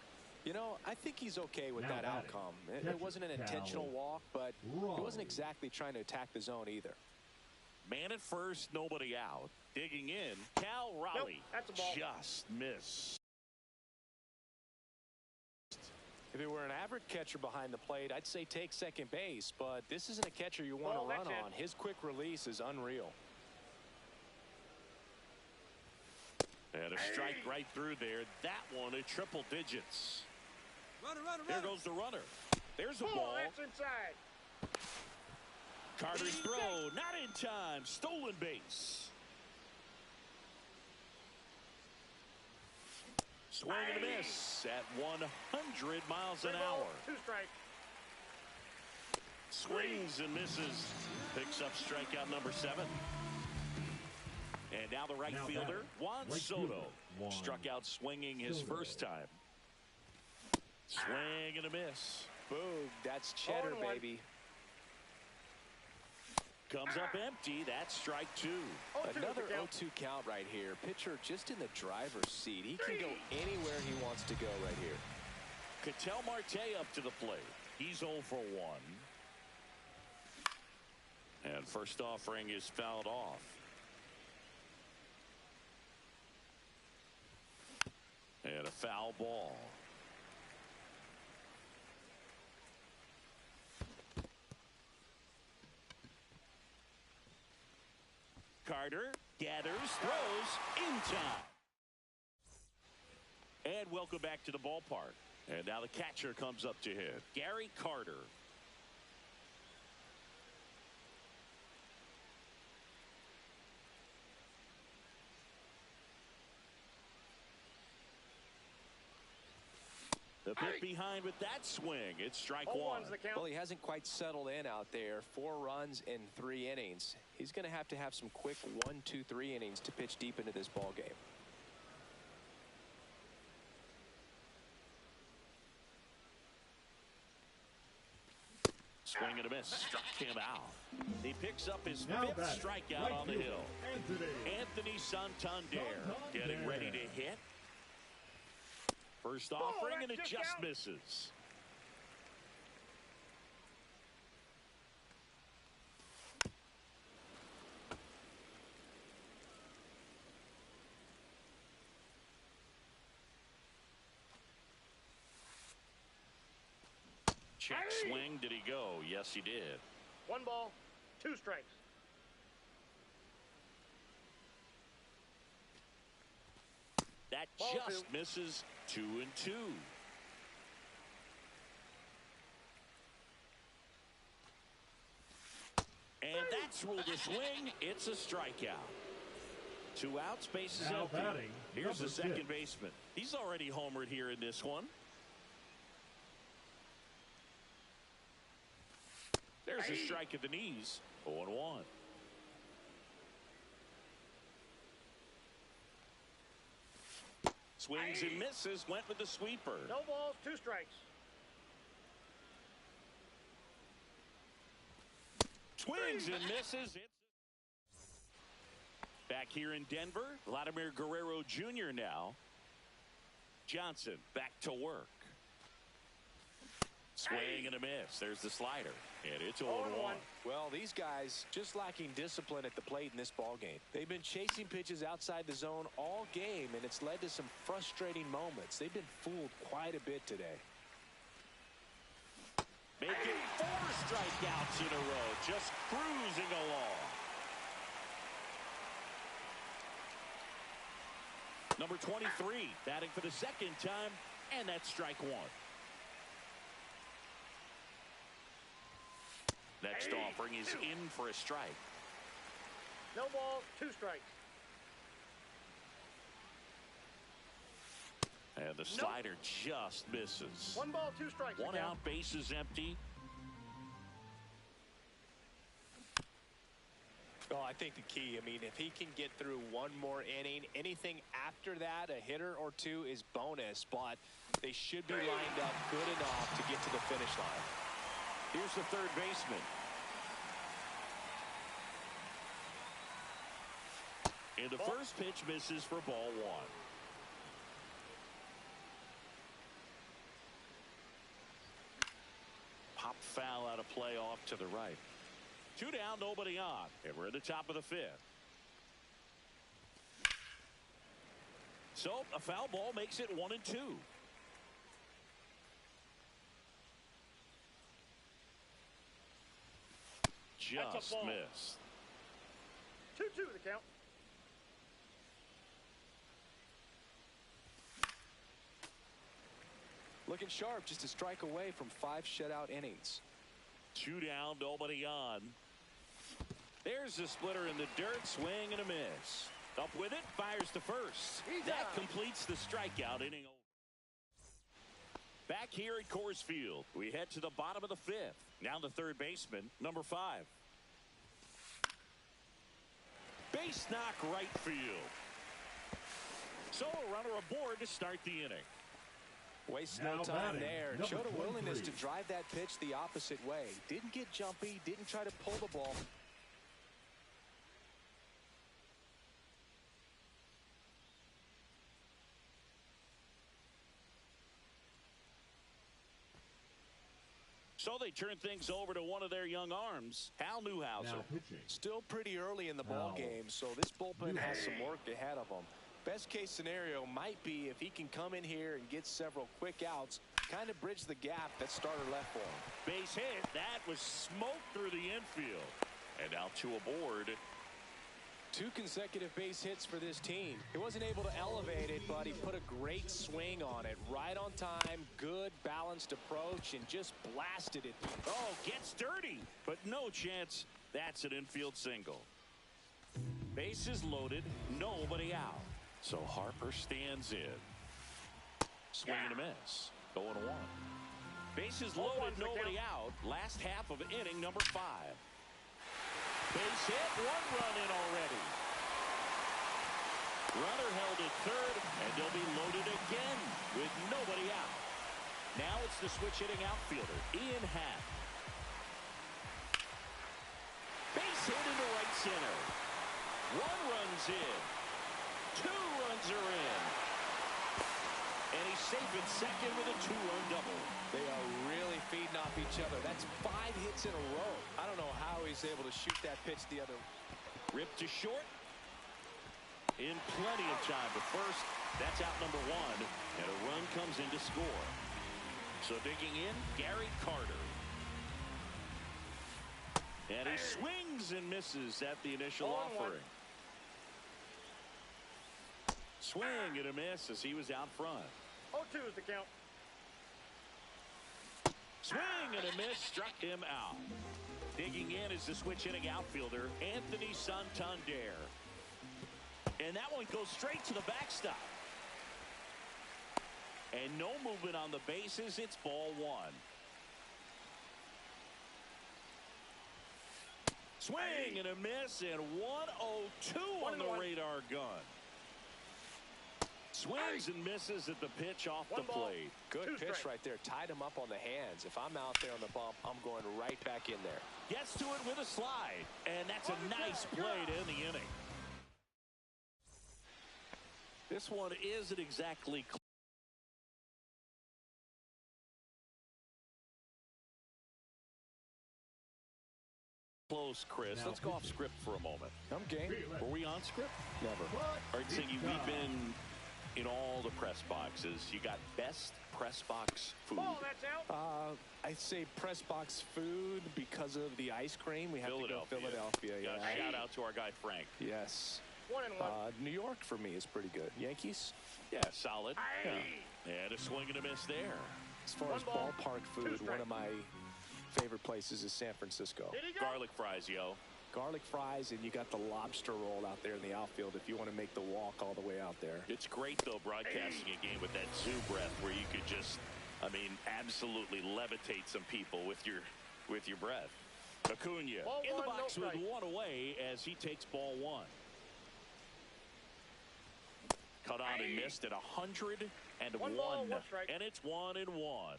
You know, I think he's okay with that outcome. It wasn't an intentional walk, but he wasn't exactly trying to attack the zone either. Man at first, nobody out. Digging in, Cal Raleigh just missed. If it were an average catcher behind the plate, I'd say take second base, but this isn't a catcher you want to run on. His quick release is unreal. And a strike right through there. That one at triple digits. Runner. There goes the runner. There's a ball. That's inside. Carter's throw, not in time. Stolen base. Swing and a miss at 100 miles an hour. 2 strike. Swings and misses. Picks up strikeout number 7. And now the right fielder, Juan Soto, struck out swinging his first time. Swing and a miss. Boom, that's cheddar, baby. Comes up empty. That's strike two. Another 0-2 count right here. Pitcher just in the driver's seat. He can go anywhere he wants to go right here. Ketel Marte up to the plate. He's 0 for 1. And first offering is fouled off. And a foul ball. Carter gathers, throws in time. And welcome back to the ballpark. And now the catcher comes up to hit. Gary Carter. The pit behind with that swing. It's strike one. Well, he hasn't quite settled in out there. 4 runs in 3 innings. He's going to have some quick 1, 2, 3 innings to pitch deep into this ball game. Swing and a miss. Struck him out. He picks up his 5th strikeout on the hill. Anthony Santander getting ready to hit. First offering, and it just misses. Check swing. Did he go? Yes, he did. 1 ball, 2 strikes. That just misses. 2 and 2. And that's ruled a swing. It's a strikeout. 2 outs, bases empty. Here's the second baseman. He's already homered here in this one. There's a strike at the knees. 0-1. Swings and misses. Went with the sweeper. No balls, 2 strikes. Swings and misses. Back here in Denver, Vladimir Guerrero Jr. now. Johnson back to work. Swing and a miss. There's the slider. And it's 0-1. Well, these guys just lacking discipline at the plate in this ball game. They've been chasing pitches outside the zone all game, and it's led to some frustrating moments. They've been fooled quite a bit today. Making 4 strikeouts in a row. Just cruising along. Number 23, batting for the second time, and that's strike 1. Next offering is in for a strike. No balls, 2 strikes. And the slider just misses. 1 ball, 2 strikes. 1 out, bases empty. Well, I think the key, if he can get through 1 more inning, anything after that, a hitter or 2 is bonus, but they should be lined up good enough to get to the finish line. Here's the third baseman. And the first pitch misses for ball 1. Pop foul out of play off to the right. 2 down, nobody on. And we're at the top of the 5th. So a foul ball makes it 1 and 2. Just missed. 2-2 the count. Looking sharp, just a strike away from 5 shutout innings. 2 down, nobody on. There's the splitter in the dirt, swing and a miss. Up with it, fires to first. That completes the strikeout inning. Back here at Coors Field, we head to the bottom of the 5th. Now the third baseman, number 5. Base knock right field. So a runner aboard to start the inning. Wastes no time there. Showed a willingness to drive that pitch the opposite way. Didn't get jumpy. Didn't try to pull the ball. So they turn things over to one of their young arms, Hal Newhouser. Still pretty early in the ball game, so this bullpen has some work ahead of them. Best case scenario might be if he can come in here and get several quick outs, kind of bridge the gap that starter left for him. Base hit. That was smoked through the infield. And now two aboard. 2 consecutive base hits for this team. He wasn't able to elevate it, but he put a great swing on it. Right on time, good balanced approach, and just blasted it. Oh, gets dirty, but no chance. That's an infield single. Bases loaded, nobody out. So Harper stands in. Swing and a miss. 0-1. Bases loaded, nobody out. Last half of inning number 5. Base hit, 1 run in already. Runner held at third, and they'll be loaded again with nobody out. Now it's the switch hitting outfielder, Ian Happ. Base hit into right center. 1 run's in. 2 runs are in. And he's safe at second with a 2-run double. They are really feeding off each other. That's 5 hits in a row. I don't know how he's able to shoot that pitch the other. Ripped to short. In plenty of time to first. That's out number 1. And a run comes in to score. So digging in, Gary Carter. And he swings and misses at the initial offering. Swing and a miss as he was out front. 0-2 is the count. Swing and a miss, struck him out. Digging in is the switch hitting outfielder, Anthony Santander. And that one goes straight to the backstop. And no movement on the bases. It's ball 1. Swing and a miss, and 1-0-2 on the radar gun. Swings and misses at the pitch off the plate. Good pitch right there. Tied him up on the hands. If I'm out there on the bump, I'm going right back in there. Gets to it with a slide, and that's a nice play to end the inning. This one isn't exactly close, Chris. Let's go off script for a moment. I'm game. Were we on script? Never. All right, so we've been in all the press boxes. You got best press box food. Ball, that's out. I'd say press box food because of the ice cream. We have to go Philadelphia. Yeah. Shout out to our guy Frank. Yes. 1-1. New York for me is pretty good. Yankees? Yeah, solid. Yeah. And a swing and a miss there. As far as ballpark food, one of my favorite places is San Francisco. Garlic fries, yo. Garlic fries, and you got the lobster roll out there in the outfield if you want to make the walk all the way out there. It's great, though, broadcasting a game with that zoo breath where you could just, absolutely levitate some people with your breath. Acuna in the box with 1 away as he takes ball 1. Cut on and missed at 101. And it's 1-1.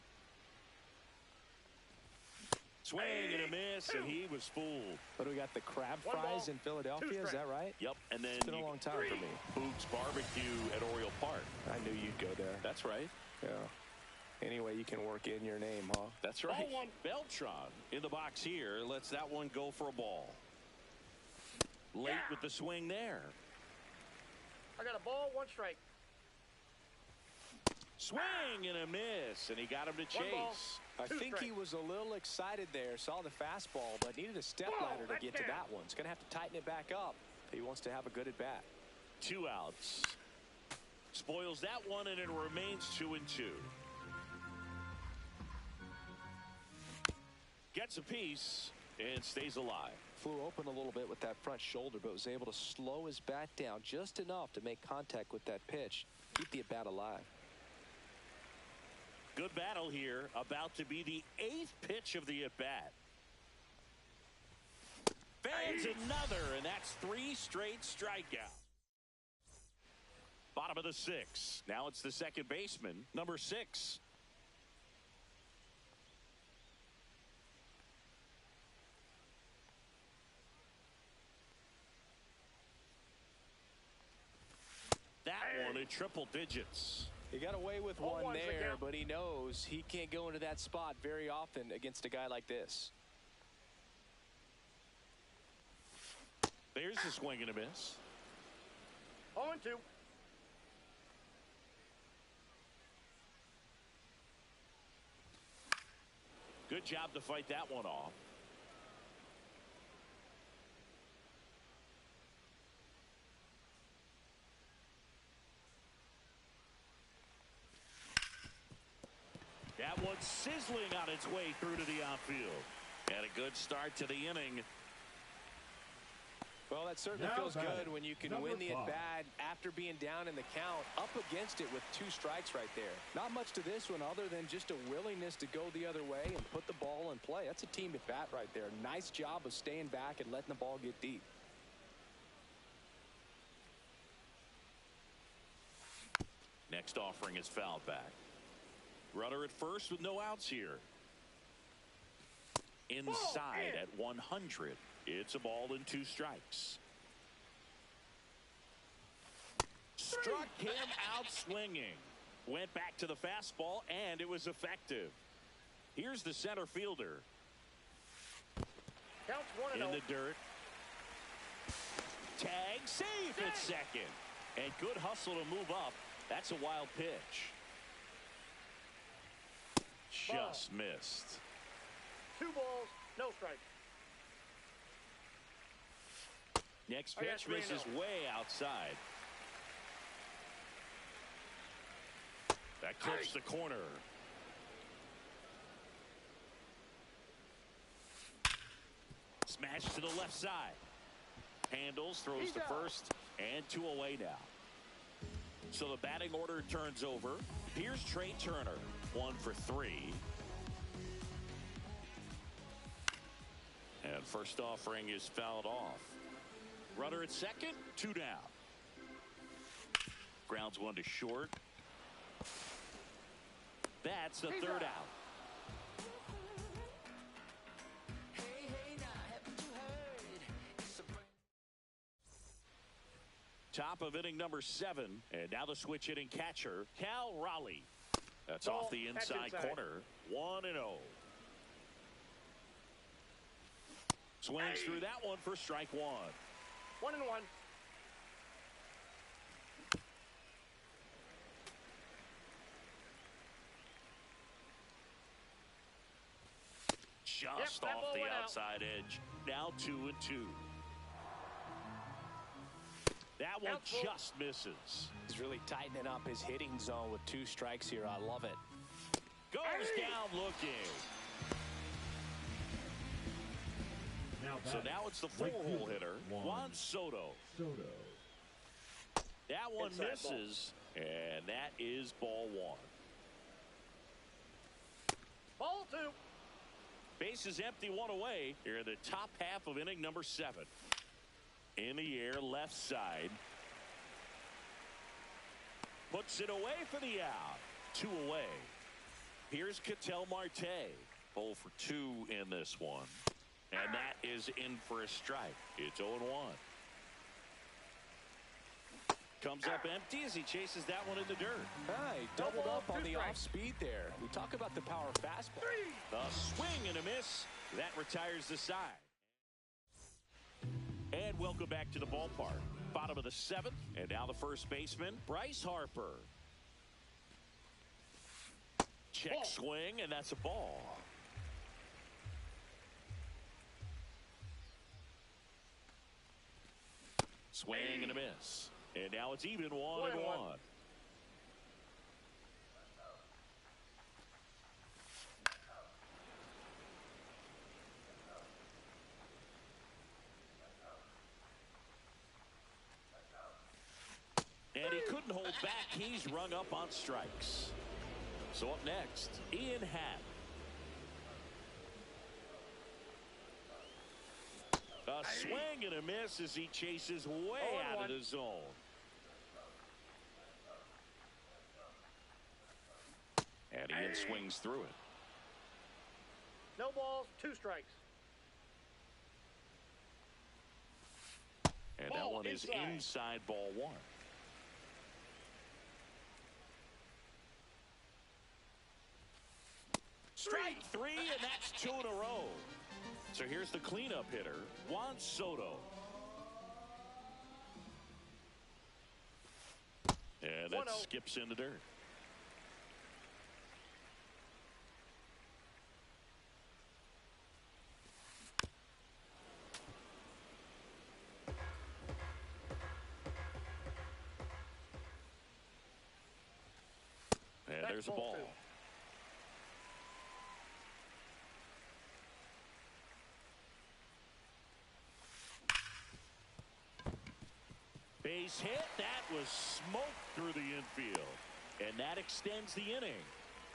Swing and a miss, and he was fooled. But we got the crab fries in Philadelphia, is that right? Yep. And then it's been a long time for me. Boog's Barbecue at Oriole Park. I knew you'd go there. That's right. Yeah. Anyway, you can work in your name, huh? That's right. Beltran in the box here. Lets that one go for a ball. Late with the swing there. I got a ball, 1 strike. Swing and a miss, and he got him to chase. I think he was a little excited there, saw the fastball, but needed a step ladder to get to that one. He's going to have to tighten it back up if he wants to have a good at-bat. 2 outs. Spoils that one, and it remains 2-2. Gets a piece and stays alive. Flew open a little bit with that front shoulder, but was able to slow his bat down just enough to make contact with that pitch. Keep the at-bat alive. Good battle here. About to be the 8th pitch of the at-bat. Fans another, and that's 3 straight strikeouts. Bottom of the 6th. Now it's the second baseman, number 6. That one in triple digits. He got away with one there, but he knows he can't go into that spot very often against a guy like this. There's the swing and a miss. 0-2. Good job to fight that one off. That one's sizzling on its way through to the outfield. And a good start to the inning. Well, that certainly feels good when you can win the at-bat after being down in the count, up against it with 2 strikes right there. Not much to this one other than just a willingness to go the other way and put the ball in play. That's a team at-bat right there. Nice job of staying back and letting the ball get deep. Next offering is fouled back. Runner at first with no outs here. Inside at 100. It's a ball and 2 strikes. Struck him out swinging. Went back to the fastball, and it was effective. Here's the center fielder. Counts 1-0. In the dirt. Tag safe at second. And good hustle to move up. That's a wild pitch. Just missed. 2 balls, no strike. Next pitch misses way outside. That clips the corner. Smash to the left side. Handles, throws to first, and 2 away now. So the batting order turns over. Here's Trey Turner, 1 for 3. And first offering is fouled off. Runner at second, 2 down. Grounds 1 to short. That's the third out. Top of inning number 7, and now the switch hitting catcher, Cal Raleigh. That's off the inside corner, 1-0. Swings through that one for strike 1. 1-1. Just off the outside edge. Now 2-2. That one just misses. He's really tightening up his hitting zone with 2 strikes here. I love it. Goes down looking. So now it's the 4-hole hitter, Juan Soto. That one misses, and that is ball 1. Ball 2. Bases empty, 1 away. Here in the top half of inning number 7. In the air, left side. Puts it away for the out. 2 away. Here's Ketel Marte. 0 for 2 in this one. And that is in for a strike. It's 0-1. Comes up empty as he chases that one in the dirt. He doubled up on the off speed there. We talk about the power fastball. A swing and a miss. That retires the side. And welcome back to the ballpark. Bottom of the 7th, and now the first baseman, Bryce Harper. Check swing, and that's a ball. Swing and a miss. And now it's even 1-1. And he couldn't hold back. He's rung up on strikes. So up next, Ian Happ. A A swing and a miss as he chases way out of the zone. And he swings through it. No balls, 2 strikes. And that one is inside ball 1. Strike 3, and that's 2 in a row. So here's the cleanup hitter, Juan Soto. And that skips in the dirt. And there's a ball. Base hit. That was smoked through the infield. And that extends the inning.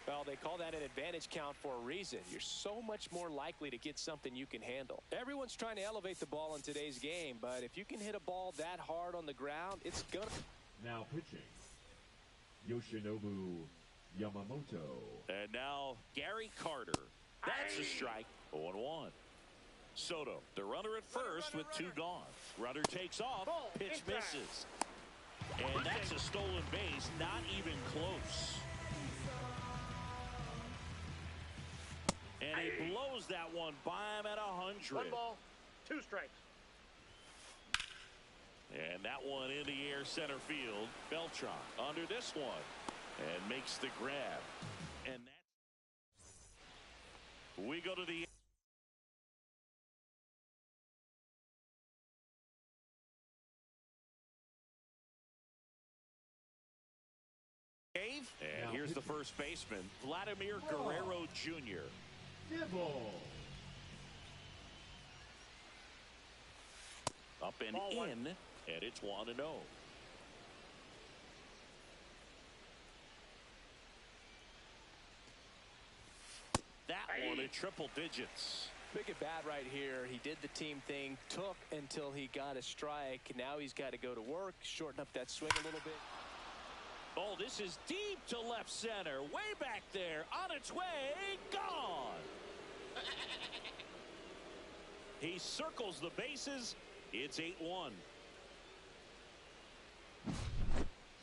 Well, they call that an advantage count for a reason. You're so much more likely to get something you can handle. Everyone's trying to elevate the ball in today's game, but if you can hit a ball that hard on the ground, it's gonna. Now pitching, Yoshinobu Yamamoto. And now Gary Carter. That's a strike. 0-1. Soto, the runner at first with 2 gone. Runner takes off. Pitch misses. And that's a stolen base. Not even close. And he blows that one by him at 100. 1 ball, 2 strikes. And that one in the air center field. Beltran under this one. And makes the grab. And that we go to the eighth. And here's the first baseman, Vladimir Guerrero Jr. Dibble. Up and in, and it's 1-0. That one at triple digits. Big at bat right here. He did the team thing, took until he got a strike. Now he's got to go to work, shorten up that swing a little bit. Oh, this is deep to left center. Way back there. On its way. Gone. He circles the bases. It's 8-1.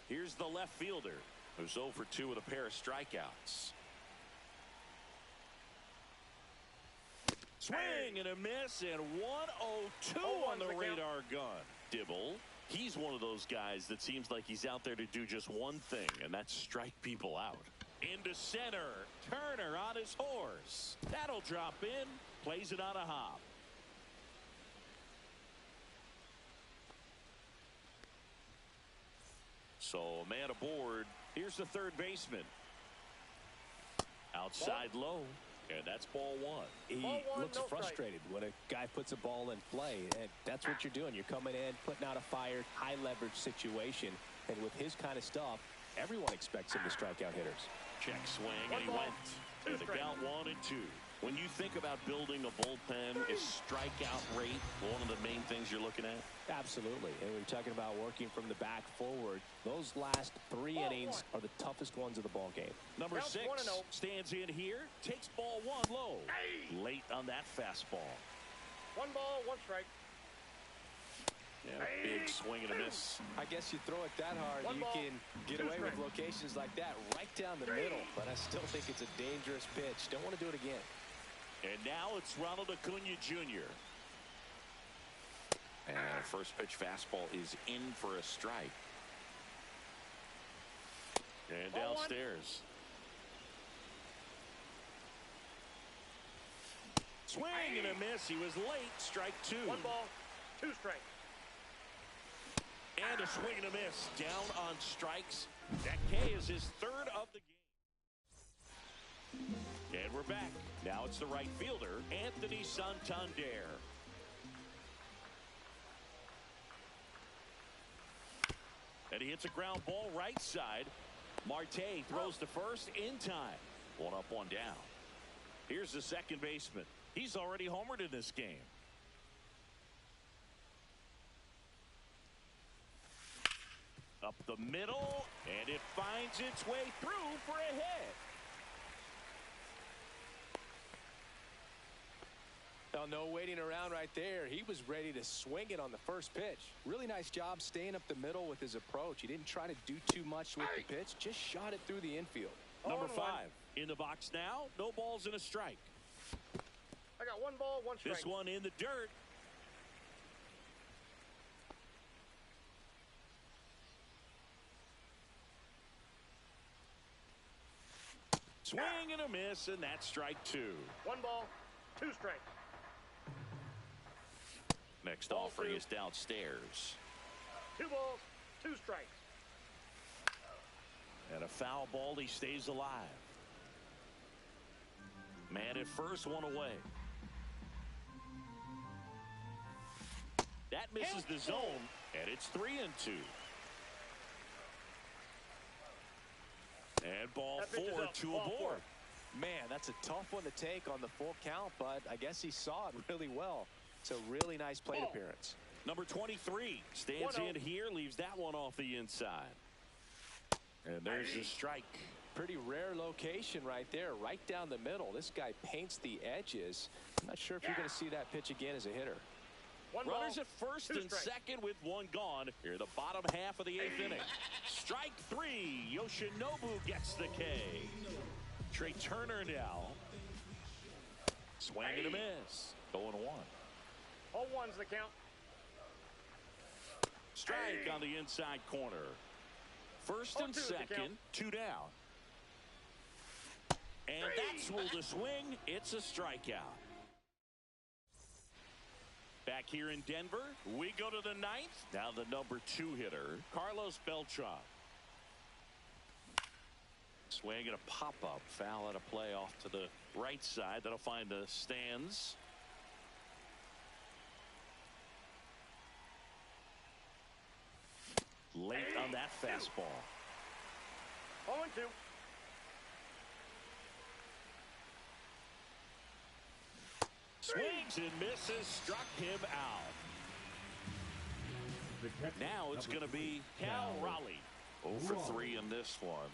Here's the left fielder, who's 0 for 2 with a pair of strikeouts. Swing and a miss, and 102 on the radar gun. Dibble, he's one of those guys that seems like he's out there to do just one thing, and that's strike people out. Into center, Turner on his horse. That'll drop in, plays it on a hop. So, man aboard. Here's the third baseman. Outside low. And that's ball 1. He looks frustrated when a guy puts a ball in play. And that's what you're doing. You're coming in, putting out a fire, high leverage situation. And with his kind of stuff, everyone expects him to strike out hitters. Check swing, and he went. And the count 1-2. When you think about building a bullpen, is strikeout rate one of the main things you're looking at? Absolutely. And we're talking about working from the back forward. Those last 3 innings are the toughest ones of the ball game. Number 6 stands in here, takes ball 1 low. Late on that fastball. 1 ball, 1 strike. Yeah, big swing and a miss. I guess you throw it that hard, you can get away with locations like that right down the middle. But I still think it's a dangerous pitch. Don't want to do it again. And now it's Ronald Acuna Jr. And first pitch fastball is in for a strike. And downstairs. Swing and a miss. He was late. Strike 2. 1 ball, 2 strikes. And a swing and a miss. Down on strikes. That K is his 3rd of the game. And we're back. Now it's the right fielder, Anthony Santander. And he hits a ground ball right side. Marte throws to first in time. 1 up, 1 down. Here's the second baseman. He's already homered in this game. Up the middle, and it finds its way through for a hit. Well, no waiting around right there. He was ready to swing it on the first pitch. Really nice job staying up the middle with his approach. He didn't try to do too much with the pitch, just shot it through the infield. Number 5 in the box now. No balls and a strike. I got 1 ball, 1 strike. This one in the dirt. Swing and a miss, and that's strike 2. 1 ball, 2 strikes. Next Ball offering 2. is downstairs. 2 balls, 2 strikes. And a foul ball, he stays alive. Man at first, 1 away. That misses the zone, and it's 3-2. And ball 4, 2 aboard. Man, that's a tough one to take on the full count, but I guess he saw it really well. It's a really nice plate appearance. Number 23 stands in here, leaves that one off the inside. And there's the strike. Pretty rare location right there, right down the middle. This guy paints the edges. I'm not sure if you're going to see that pitch again as a hitter. Runners at first and second with 1 gone. Here, the bottom half of the 8th inning. Strike 3. Yoshinobu gets the K. Trey Turner now. Swing and a miss. 0-1. All 1's the count. Strike on the inside corner. First and second, 2 down. And that's will the swing. It's a strikeout. Back here in Denver, we go to the 9th. Now the number 2 hitter, Carlos Beltran. Swing and a pop-up. Foul at a play off to the right side. That'll find the stands. Late on that fastball. 0-2. Swings and misses, struck him out. Now it's going to be Cal Raleigh. 0 for 3 in this one.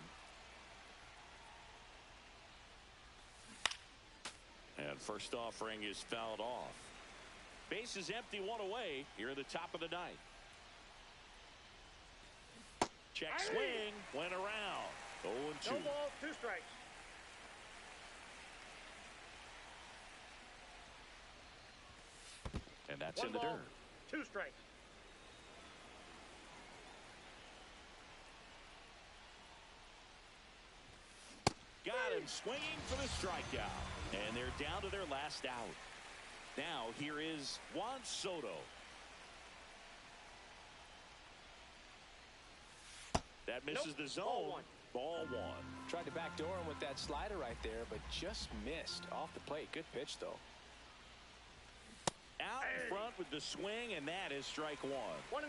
And first offering is fouled off. Base is empty, 1 away here in the top of the 9th. Check swing, went around. 0-2. No balls, 2 strikes. And that's 1 in the ball, dirt. 2 strikes. Got him swinging for the strikeout. And they're down to their last out. Now here is Juan Soto. That misses the zone. Ball 1. Tried to backdoor him with that slider right there, but just missed off the plate. Good pitch, though. Out in front with the swing, and that is strike 1. 1-1.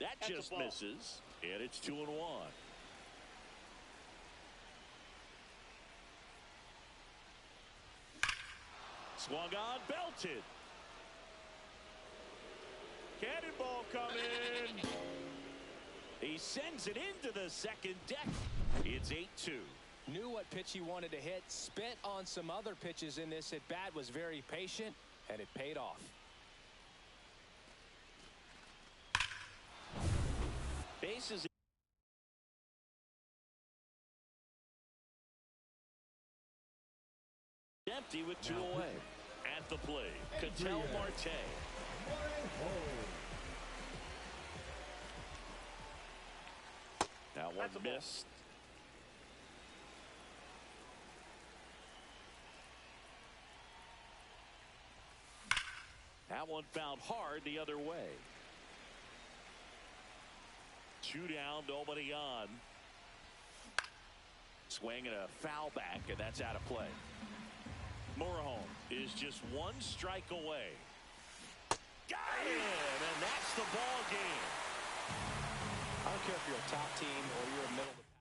That just misses, and it's 2-1. Swung on, belted. Cannonball coming. He sends it into the second deck. It's 8-2. Knew what pitch he wanted to hit. Spent on some other pitches in this at bat. Was very patient, and it paid off. Bases empty with 2 away. At the plate, Ketel Marte. That one missed. That one found hard the other way. 2 down, nobody on. Swing and a foul back, and that's out of play. Morejon is just 1 strike away. Got it, and that's the ball game. I don't care if you're a top team or you're a middle of the pack.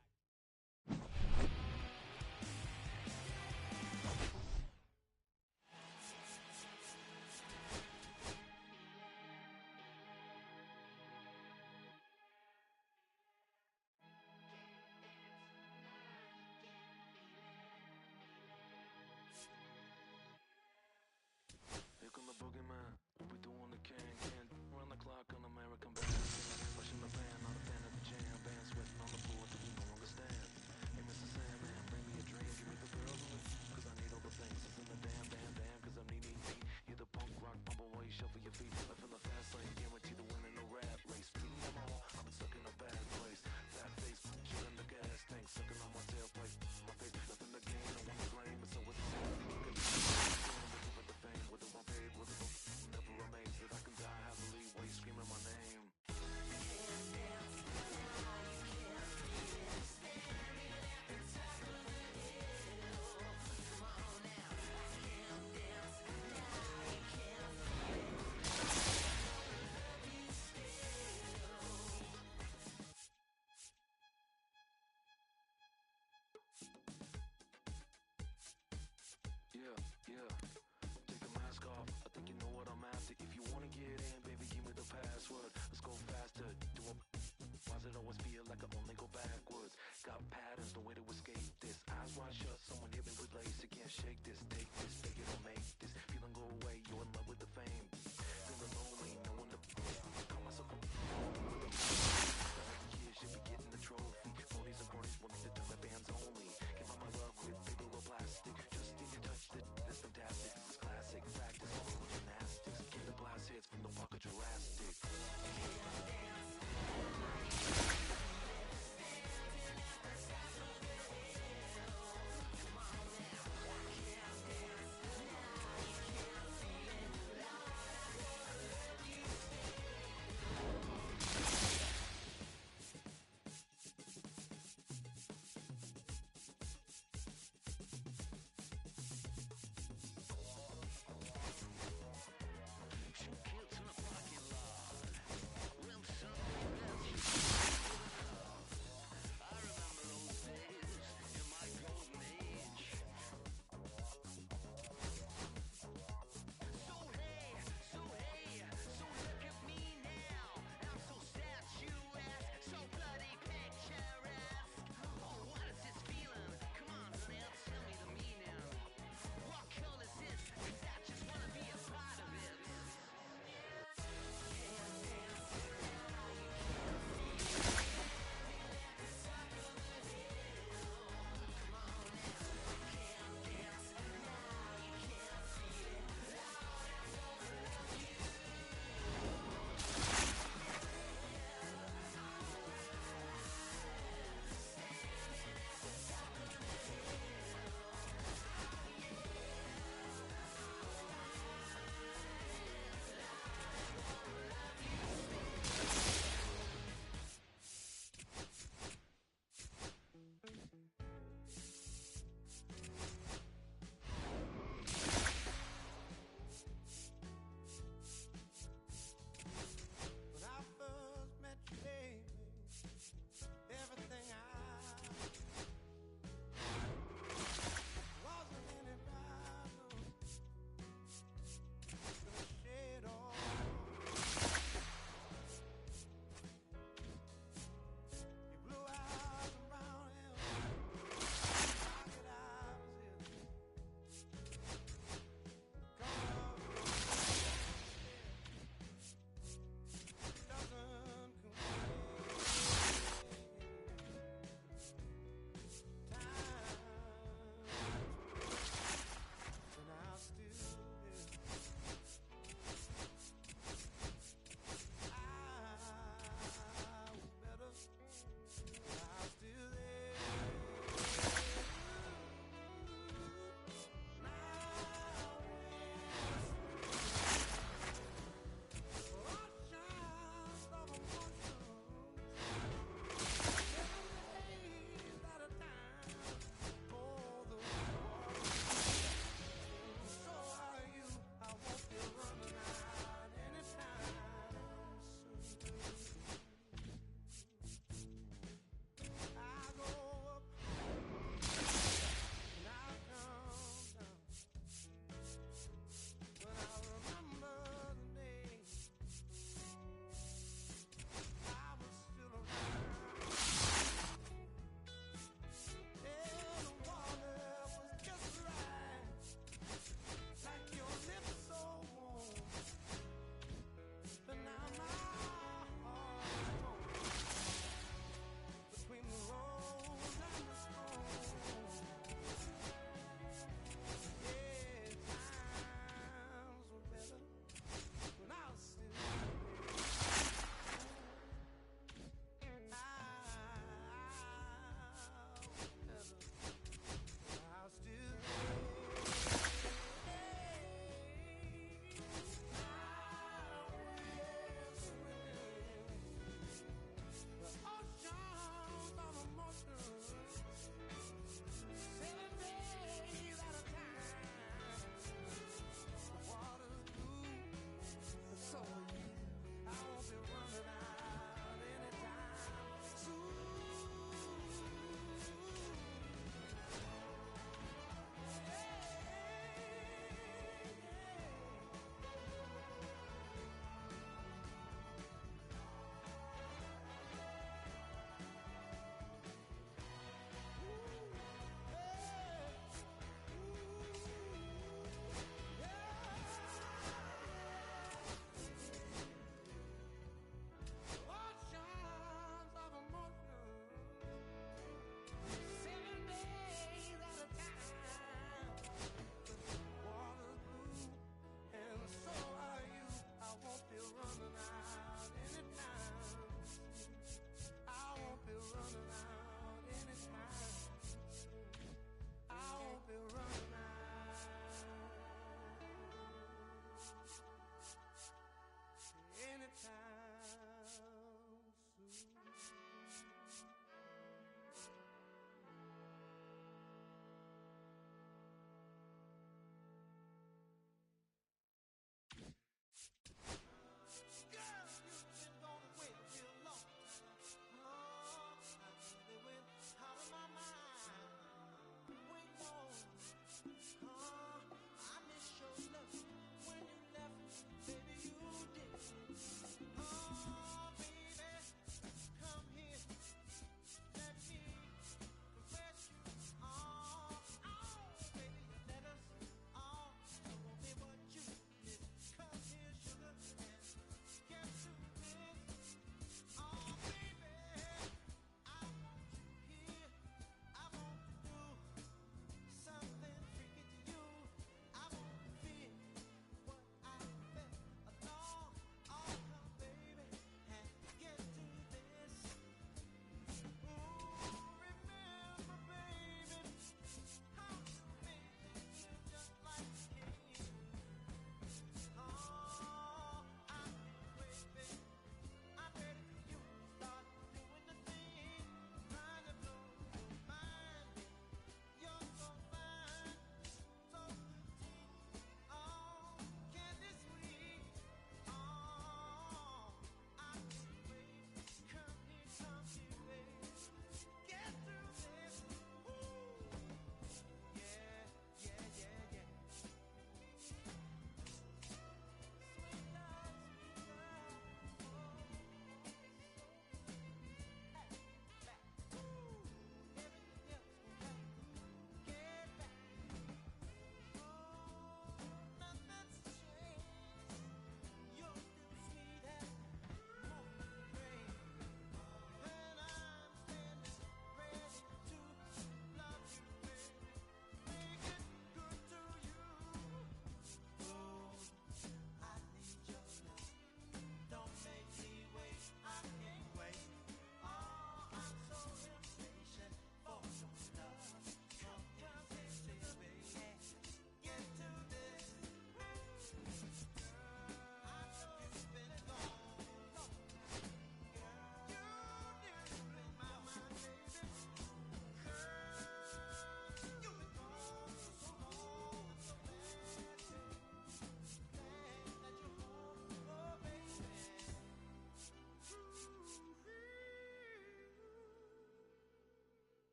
password. Let's go faster. Why does it always feel like I only go backwards? Got patterns, no way to escape this. Eyes wide shut, someone hit me with lace. You can't shake this, take this, take it or make this. Feeling go away, you're in love with the fame. Feeling lonely, no one to call myself a kids should be getting the trophy. Ponies and ponies wanting to turn the bands only. Give all my love with paper or plastic. Just need to touch it, that's fantastic. It's classic, practice, only gymnastics. Get the blast hits from the Walker Jurassic.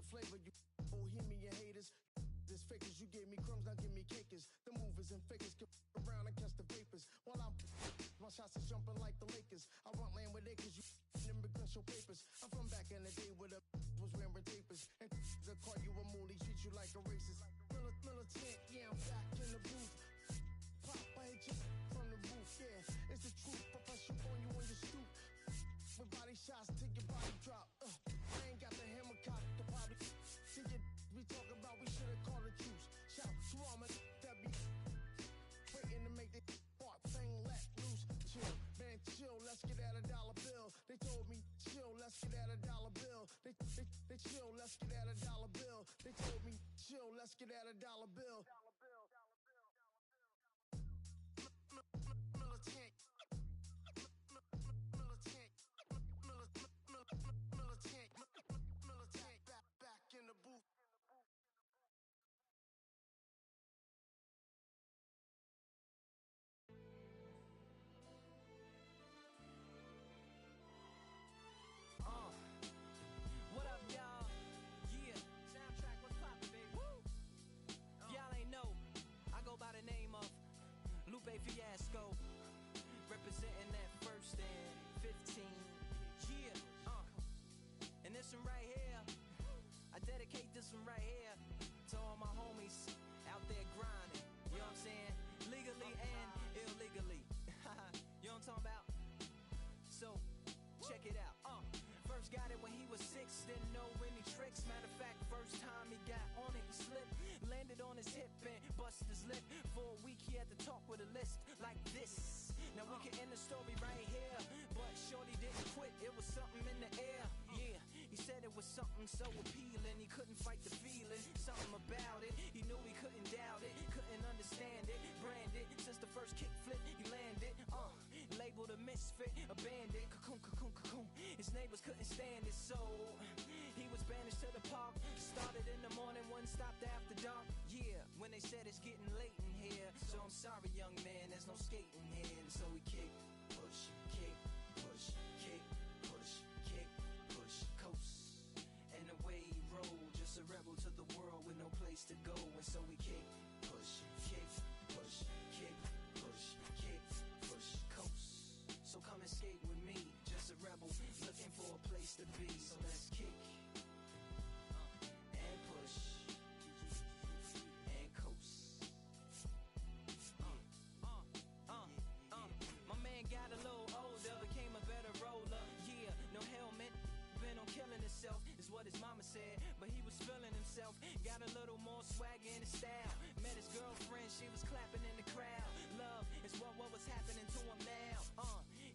flavor, you bohemian haters. This fakers, you gave me crumbs, now give me cakers. The movers and fakers get around and catch the vapors. While my shots is jumping like the Lakers. I want land with acres, you immigrants show papers. I'm from back in the day where the was wearing tapers. And they'll call you a moolie, treat you like a racist. Militant, yeah, I'm back in the booth. Pop, I hit you from the roof, yeah. It's the truth, I press you on your stoop. With body shots till your body drop. I ain't got the hammer cock to probably see you. We talk about we should've called the truce. Shout to all my that be waiting to make the part thing let loose. Chill, man, chill, let's get at $1 bill. They told me chill, let's get at $1 bill. They chill, let's get at $1 bill. They told me chill, let's get at $1 bill. Militant. Back in the booth. What up, y'all? Yeah, soundtrack, what's poppin', baby? Woo! Y'all ain't know, I go by the name of Lupe Fiasco, representing that first and 15. Yeah, and this one right here, I dedicate this one right here to all my homies out there grinding. You know what I'm saying? Legally and illegally. You know what I'm talking about? So, check it out. First got it when he was 6, didn't know any tricks. Matter of fact, first time he got on it, he slipped. Landed on his hip and busted his lip. For a week he had to talk with a list like this. Now we can end the story right here, but shorty didn't quit, it was something in the air. Yeah, he said it was something so appealing, he couldn't fight the feeling. Something about it, he knew he couldn't doubt it. Couldn't understand it, branded. Since the first kick flip, he landed. Labeled a misfit, a bandit. Cocoon, cocoon, cocoon. His neighbors couldn't stand it, so he was banished to the park. Started in the morning, one stopped after dark. Yeah, when they said it's getting late in here. So I'm sorry, young man, there's no skating here. And so we kick, push, kick, push, kick, push, kick, push, coast. And the way he rolled, just a rebel to the world with no place to go. And so we kick, push, kick, push, kick, push, kick, push, coast. So come and skate with me, just a rebel looking for a place to be. So let's kick and push and coast. My man got a little older, became a better roller. Yeah, no helmet, been on killing himself, is what his mama said. But he was feeling himself, got a little more swag in his style. Met his girlfriend, she was clapping in the crowd. Love is what was happening to him now.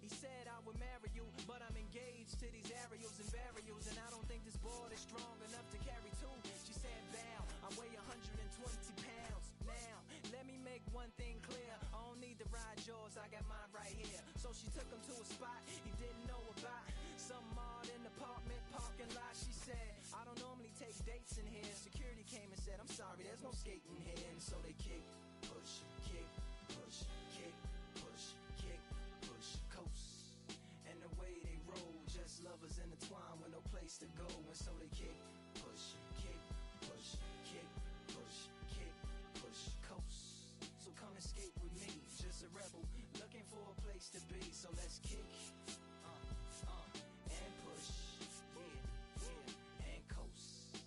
He said I would marry you, but I'm engaged to these aerials and burials, and I don't think this board is strong enough to carry two. She said bow, I weigh 120 pounds. Now, let me make one thing clear, I don't need to ride yours, I got mine right here. So she took him to a spot he didn't know about, some odd in the apartment parking lot. She said, I don't normally take dates in here. Security came and said, I'm sorry, there's no skating here. And so they kick, push, kick, push, kick, push, kick, push, coast. And the way they roll, just lovers intertwined with no place to go. And so they kick, push, kick, push, kick, push, kick, push, coast. So come and skate with me, just a rebel looking for a place to be. So let's kick and push, yeah, and coast.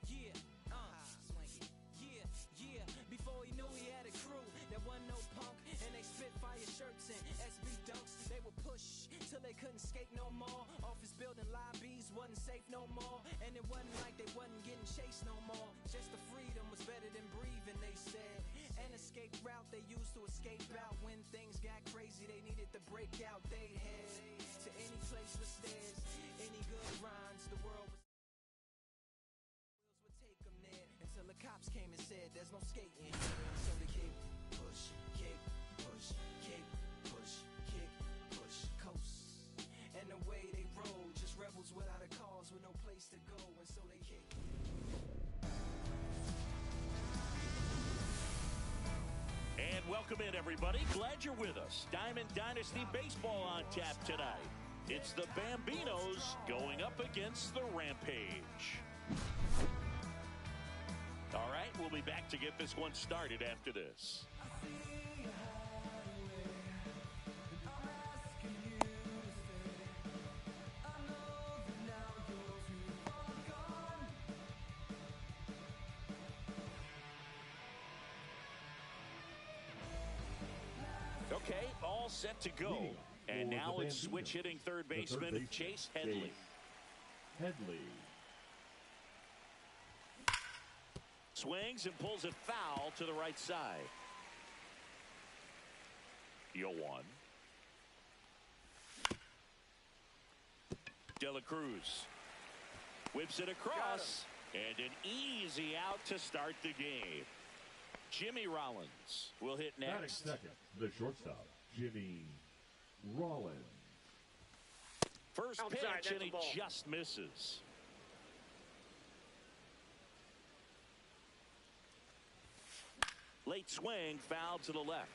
Yeah, swing it. Yeah, before he knew he had a crew that wasn't no punk, and they spit fire shirts and SB dunks. They would push till they couldn't skate no more. Office building lobbies wasn't safe no more, and it wasn't like they wasn't getting chased no more. Just the freedom was better than breathing, they said. An escape route they used to escape out when things got crazy. They needed to break out. They'd head to any place with stairs, any good rhymes. The world was would take them there until the cops came and said there's no skating here. So they kick, push, kick, push, kick, push, kick, push, coast. And the way they roll, just rebels without a cause with no place to go. And so they kick. And welcome in, everybody. Glad you're with us. Diamond Dynasty Baseball on tap tonight. It's the Bambinos going up against the Rampage. will be back to get this one started after this. Okay, all set to go. And now it's switch hitting third baseman Chase Headley. Swings and pulls it foul to the right side. 0-1. De La Cruz whips it across. And an easy out to start the game. Jimmy Rollins will hit next. Second, the shortstop, Jimmy Rollins. First Outside, pitch, and he ball. just misses. Late swing, foul to the left.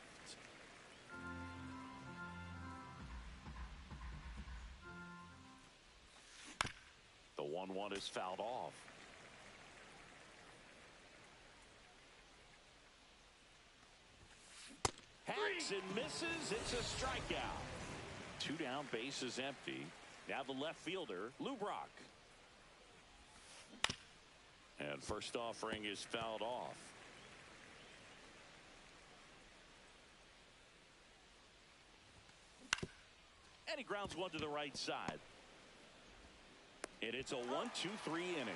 The 1-1 is fouled off. Hacks and misses. It's a strikeout. 2 down, bases empty. Now the left fielder, Lou Brock. And first offering is fouled off. And he grounds one to the right side. And it's a 1-2-3 inning.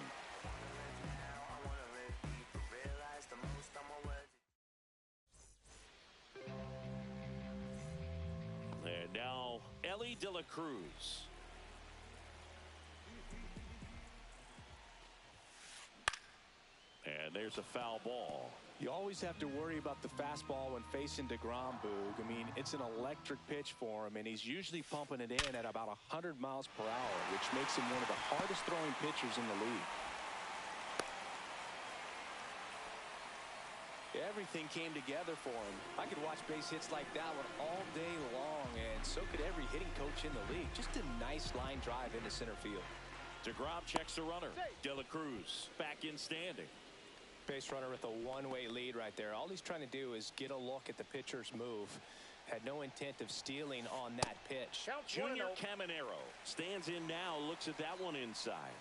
And now Ellie De La Cruz. And there's a foul ball. You always have to worry about the fastball when facing DeGrom, Boog. I mean, it's an electric pitch for him, and he's usually pumping it in at about 100 miles per hour, which makes him one of the hardest throwing pitchers in the league. Everything came together for him. I could watch base hits like that one all day long, and so could every hitting coach in the league. Just a nice line drive into center field. DeGrom checks the runner. De La Cruz back in standing. Base runner with a one-way lead right there. All he's trying to do is get a look at the pitcher's move. Had no intent of stealing on that pitch. Junior Caminero stands in now, looks at that one inside.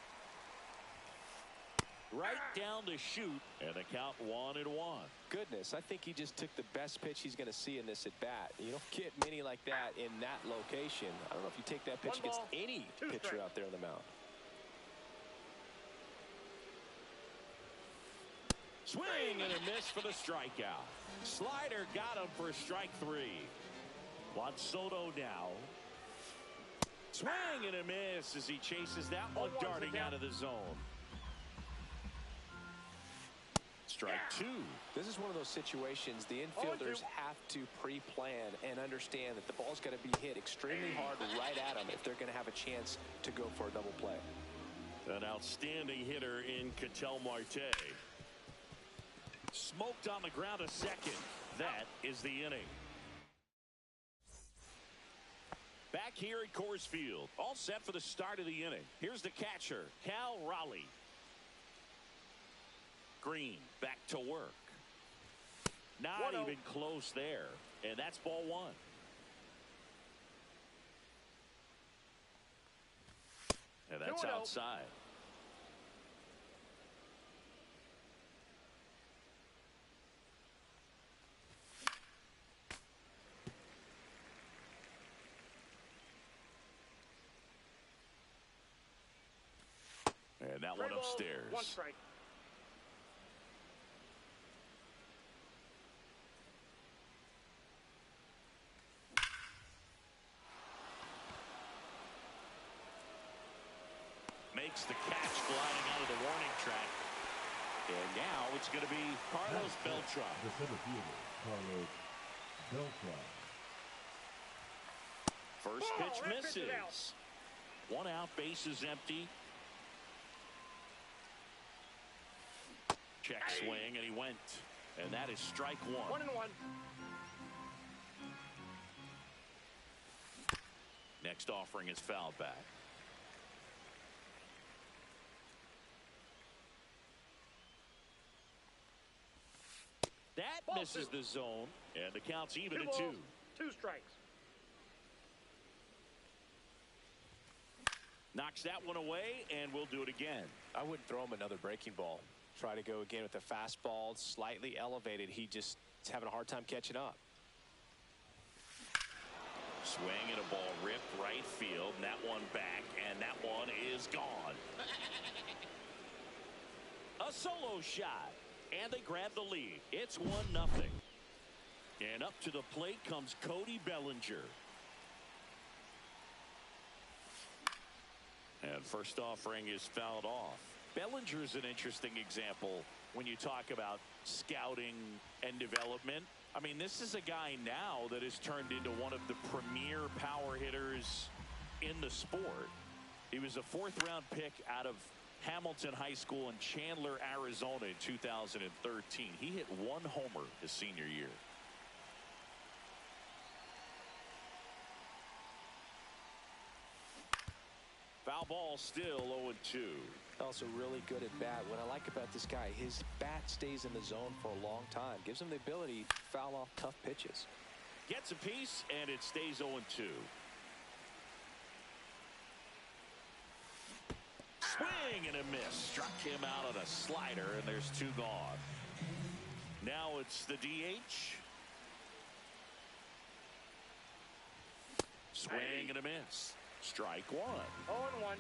Right down the chute, and the count 1-1. Goodness, I think he just took the best pitch he's going to see in this at bat. You don't get many like that in that location. I don't know if you take that pitch against any pitcher out there on the mound. Swing and a miss for the strikeout. Slider got him for strike 3. Juan Soto now. Swing and a miss as he chases that one darting out of the zone. Strike 2. This is one of those situations the infielders have to pre-plan and understand that the ball's got to be hit extremely hard right at them if they're going to have a chance to go for a double play. An outstanding hitter in Ketel Marte. Smoked on the ground a second. That is the inning. Back here at Coors Field, all set for the start of the inning. Here's the catcher, Cal Raleigh. Green back to work. Not even close there. And that's ball 1. And that's outside. And that one upstairs. 1 strike. Makes the catch gliding out of the warning track. And now it's going to be Carlos Beltran. The center fielder, Carlos Beltran. First pitch misses. 1 out, bases empty. Check swing, and he went. And that is strike 1. 1-1. Next offering is fouled back. misses the zone, and the count's even at 2. 2 strikes. Knocks that one away, and we'll do it again. I wouldn't throw him another breaking ball. Try to go again with the fastball, slightly elevated. He just is having a hard time catching up. Swing and a ball ripped right field, and that one back, and that one is gone. A solo shot, and they grab the lead. It's 1-0. And up to the plate comes Cody Bellinger. And first offering is fouled off. Bellinger is an interesting example when you talk about scouting and development. I mean, this is a guy now that has turned into one of the premier power hitters in the sport. He was a 4th-round pick out of Hamilton High School in Chandler, Arizona in 2013. He hit 1 homer his senior year. Foul ball, still 0-2. Also really good at bat. What I like about this guy, his bat stays in the zone for a long time. Gives him the ability to foul off tough pitches. Gets a piece, and it stays 0-2. Swing and a miss. Struck him out on a slider, and there's 2 gone. Now it's the DH. Swing and a miss. Strike 1. 0-1.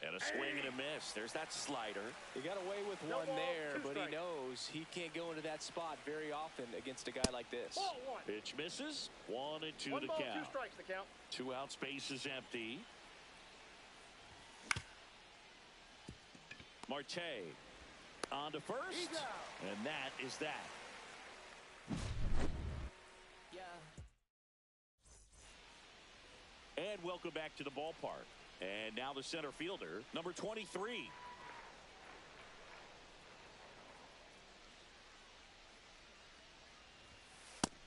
And a swing and a miss. There's that slider. He got away with No one ball, there, 2 but strikes. he knows he can't go into that spot very often against a guy like this. Ball 1. Pitch misses. 1-2 1 the ball, count. 2 strikes the count. 2 out, space is empty. Marte on to first. He's out. And that is that. And welcome back to the ballpark. And now the center fielder, number 23.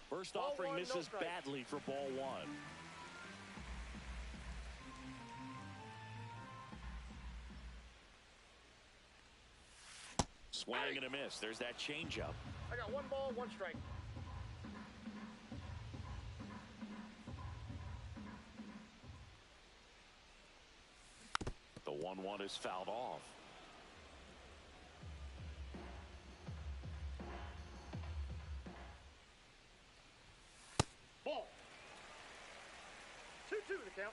First Ball offering 1, no misses strike. badly for ball 1. Swing and a miss. There's that changeup. I got 1 ball, 1 strike. The 1-1 is fouled off. Ball. 2-2 the count.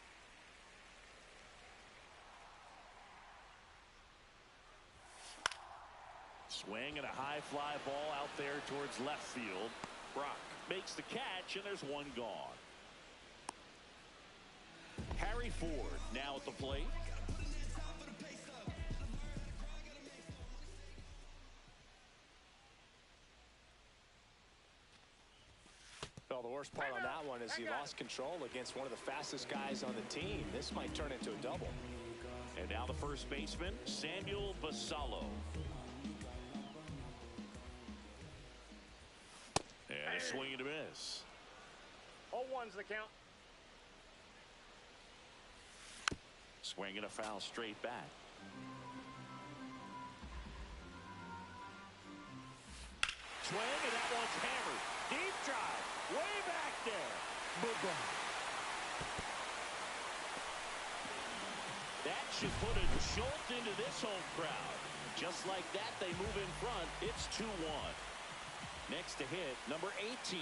Swing and a high fly ball out there towards left field. Brock makes the catch, and there's 1 gone. Harry Ford now at the plate. Well, the worst part on that one is he lost control against one of the fastest guys on the team. This might turn into a double. And now the first baseman, Samuel Basallo. And a swing and a miss. 0-1's the count. Swing and a foul straight back. Swing, and that one's hammered. Deep drive. Way back there. Bye-bye. That should put a jolt into this home crowd. Just like that, they move in front. It's 2-1. Next to hit, number 18.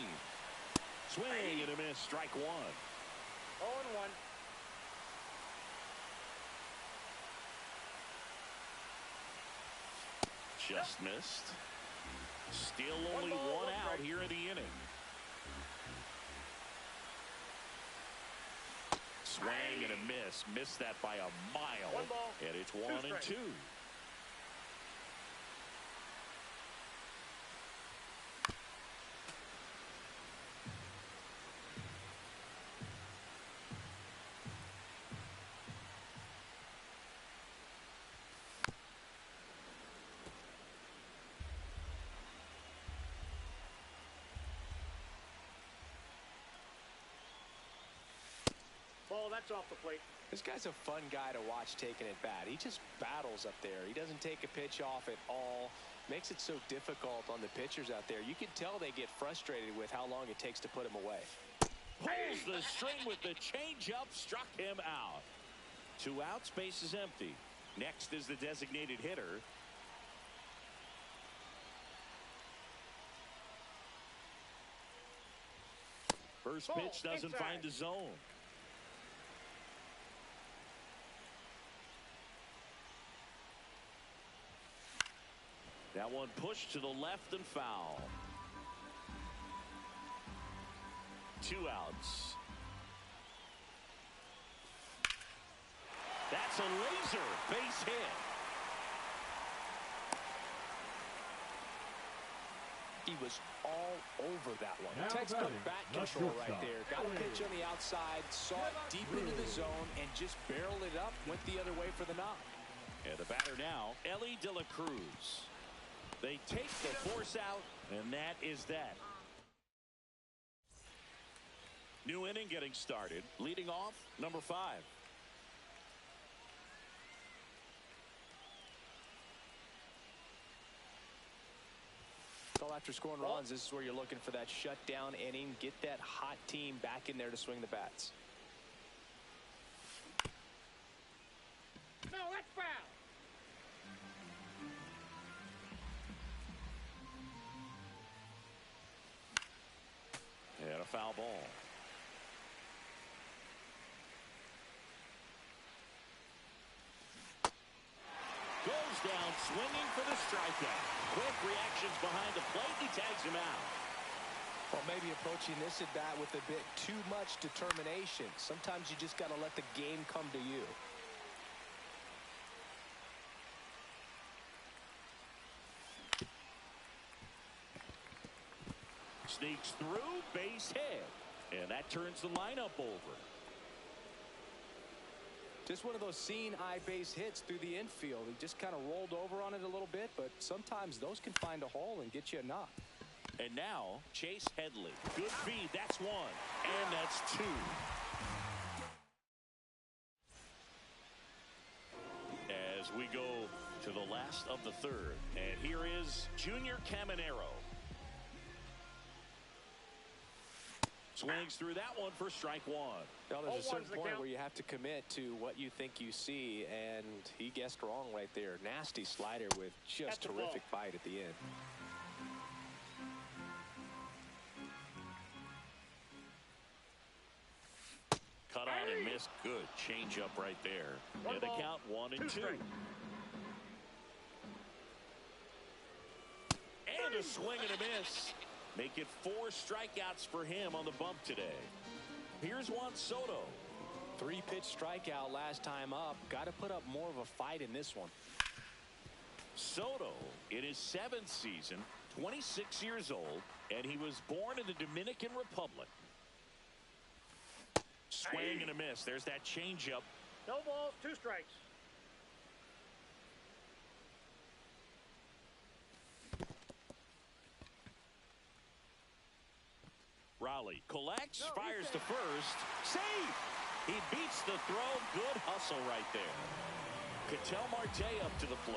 Swing and a miss. Strike 1. 0-1. Just missed. Still only 1 out here in the inning. Swing and a miss. Missed that by a mile. 1 ball, and it's 2 1-2. strikes. Ball ball. That's off the plate. This guy's a fun guy to watch taking at bat. He just battles up there. He doesn't take a pitch off at all. Makes it so difficult on the pitchers out there. You can tell they get frustrated with how long it takes to put him away. Pulls the string with the changeup, struck him out. 2 outs, base is empty. Next is the designated hitter. First pitch doesn't find the zone. That one pushed to the left and foul. 2 outs. That's a laser base hit. He was all over that one. Textbook bat control right there. Got a pitch on the outside, saw it deep into the zone, and just barreled it up, went the other way for the knock. And the batter now, Ellie De La Cruz. They take the force out, and that is that. New inning getting started. Leading off, number 5. Well, after scoring runs, this is where you're looking for that shutdown inning. Get that hot team back in there to swing the bats. No, that's foul. And a foul ball. Goes down swinging for the strikeout. Quick reactions behind the plate. He tags him out. Well, maybe approaching this at bat with a bit too much determination. Sometimes you just got to let the game come to you. Sneaks through, base hit. And that turns the lineup over. Just one of those seeing eye base hits through the infield. He just kind of rolled over on it a little bit, but sometimes those can find a hole and get you a knock. And now, Chase Headley. Good feed, that's 1. And that's 2. As we go to the last of the 3rd. And here is Junior Caminero. Swings through that one for strike 1. Well, there's a certain point where you have to commit to what you think you see, and he guessed wrong right there. Nasty slider with just terrific bite at the end. Cut on and missed. Good changeup right there. And the count 1-2. And a swing and a miss. Make it 4 strikeouts for him on the bump today. Here's Juan Soto. 3-pitch strikeout last time up. Got to put up more of a fight in this one. Soto in his 7th season, 26 years old, and he was born in the Dominican Republic. Swing and a miss. There's that changeup. No balls, 2 strikes. Raleigh collects, fires to first. Save! He beats the throw. Good hustle right there. Ketel Marte up to the plate.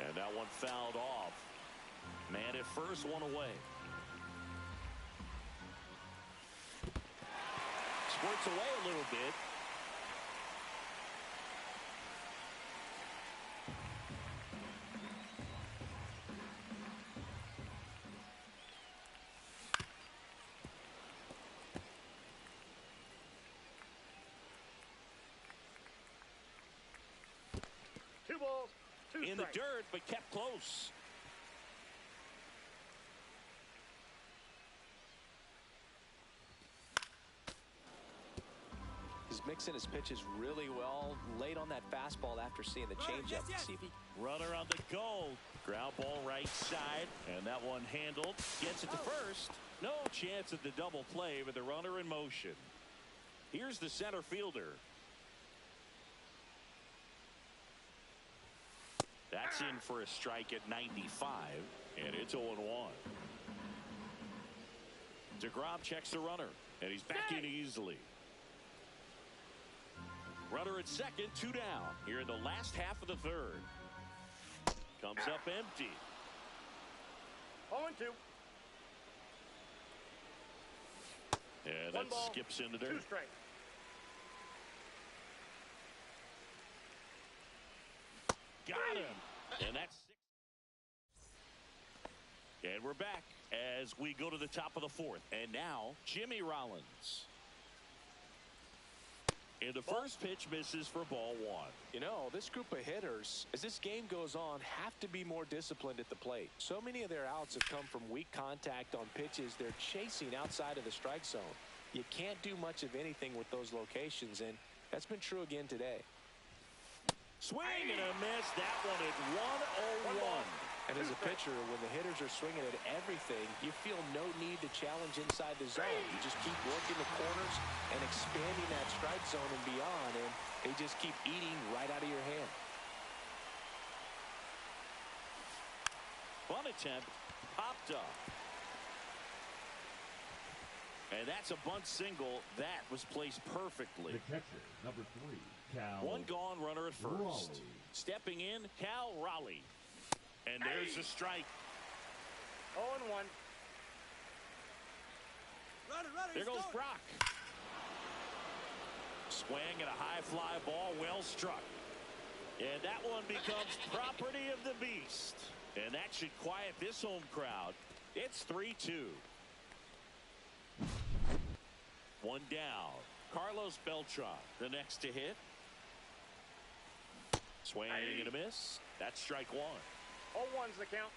And that one fouled off. Man at first, one away. Squirts away a little bit. In the dirt, but kept close. He's mixing his pitches really well. Late on that fastball after seeing the changeup. Runner on the go. Ground ball right side. And that one handled. Gets it to first. No chance at the double play with the runner in motion. Here's the center fielder. That's in for a strike at 95, and it's 0-1. DeGrom checks the runner, and he's back in easily. Runner at second, 2 down. Here in the last half of the third. Comes up empty. 0-2. Yeah, that skips into dirt. 2 strikes. Got him. And that's 6. And we're back as we go to the top of the fourth. And now, Jimmy Rollins. And the first pitch misses for ball 1. You know, this group of hitters, as this game goes on, have to be more disciplined at the plate. So many of their outs have come from weak contact on pitches they're chasing outside of the strike zone. You can't do much of anything with those locations, and that's been true again today. Swing and a miss. That one at 101. And as a pitcher, when the hitters are swinging at everything, you feel no need to challenge inside the zone. You just keep working the corners and expanding that strike zone and beyond, and they just keep eating right out of your hand. Bunt attempt popped up. And that's a bunt single that was placed perfectly. The catcher, number 3, Cal. One gone runner at first. Raleigh. Stepping in, Cal Raleigh. And there's a strike. 0-1. There goes Brock. Swing and a high fly ball, well struck. And that one becomes property of the beast. And that should quiet this home crowd. It's 3-2. One down. Carlos Beltran, the next to hit. Swing and a miss. That's strike 1. 0-1's the count.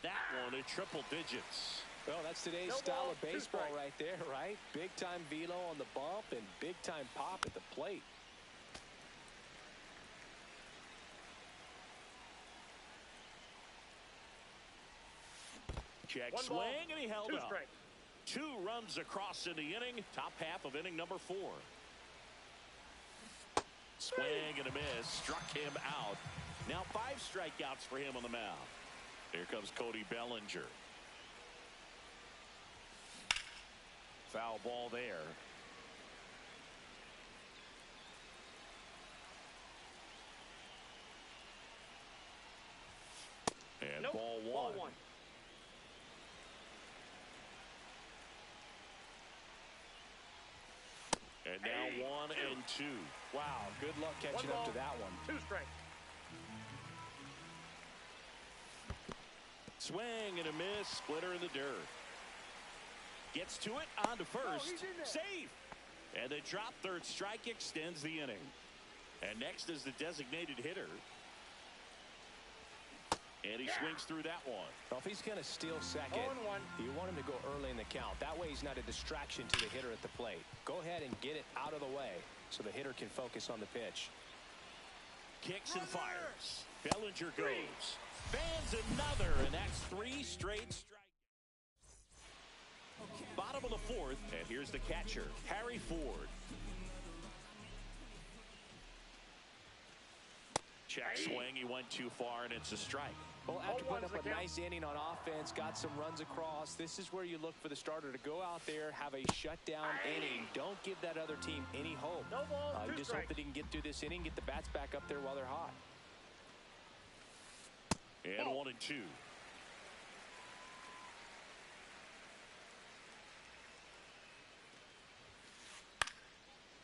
That one at triple digits. Well, that's today's style of baseball right there, right? Big-time velo on the bump and big-time pop at the plate. Check swing, and he held up. 2 runs across in the inning. Top half of inning number 4. Swing and a miss. Struck him out. Now 5 strikeouts for him on the mound. Here comes Cody Bellinger. Foul ball there. And ball 1. And now 1 and 2. Wow, good luck catching up to that one. 2 strikes. Swing and a miss. Splitter in the dirt. Gets to it. On to first. Safe. And the drop third strike extends the inning. And next is the designated hitter. And he swings through that one. Well, if he's going to steal second, you want him to go early in the count. That way he's not a distraction to the hitter at the plate. Go ahead and get it out of the way so the hitter can focus on the pitch. Kicks and fires. Bellinger goes. Fans another, and that's 3 straight strikes. Bottom of the 4th, and here's the catcher, Harry Ford. Check swing, he went too far, and it's a strike. Well, after putting up a nice inning on offense, got some runs across, this is where you look for the starter to go out there, have a shutdown inning. Don't give that other team any hope. You just hope that he can get through this inning, get the bats back up there while they're hot. And 1 and 2.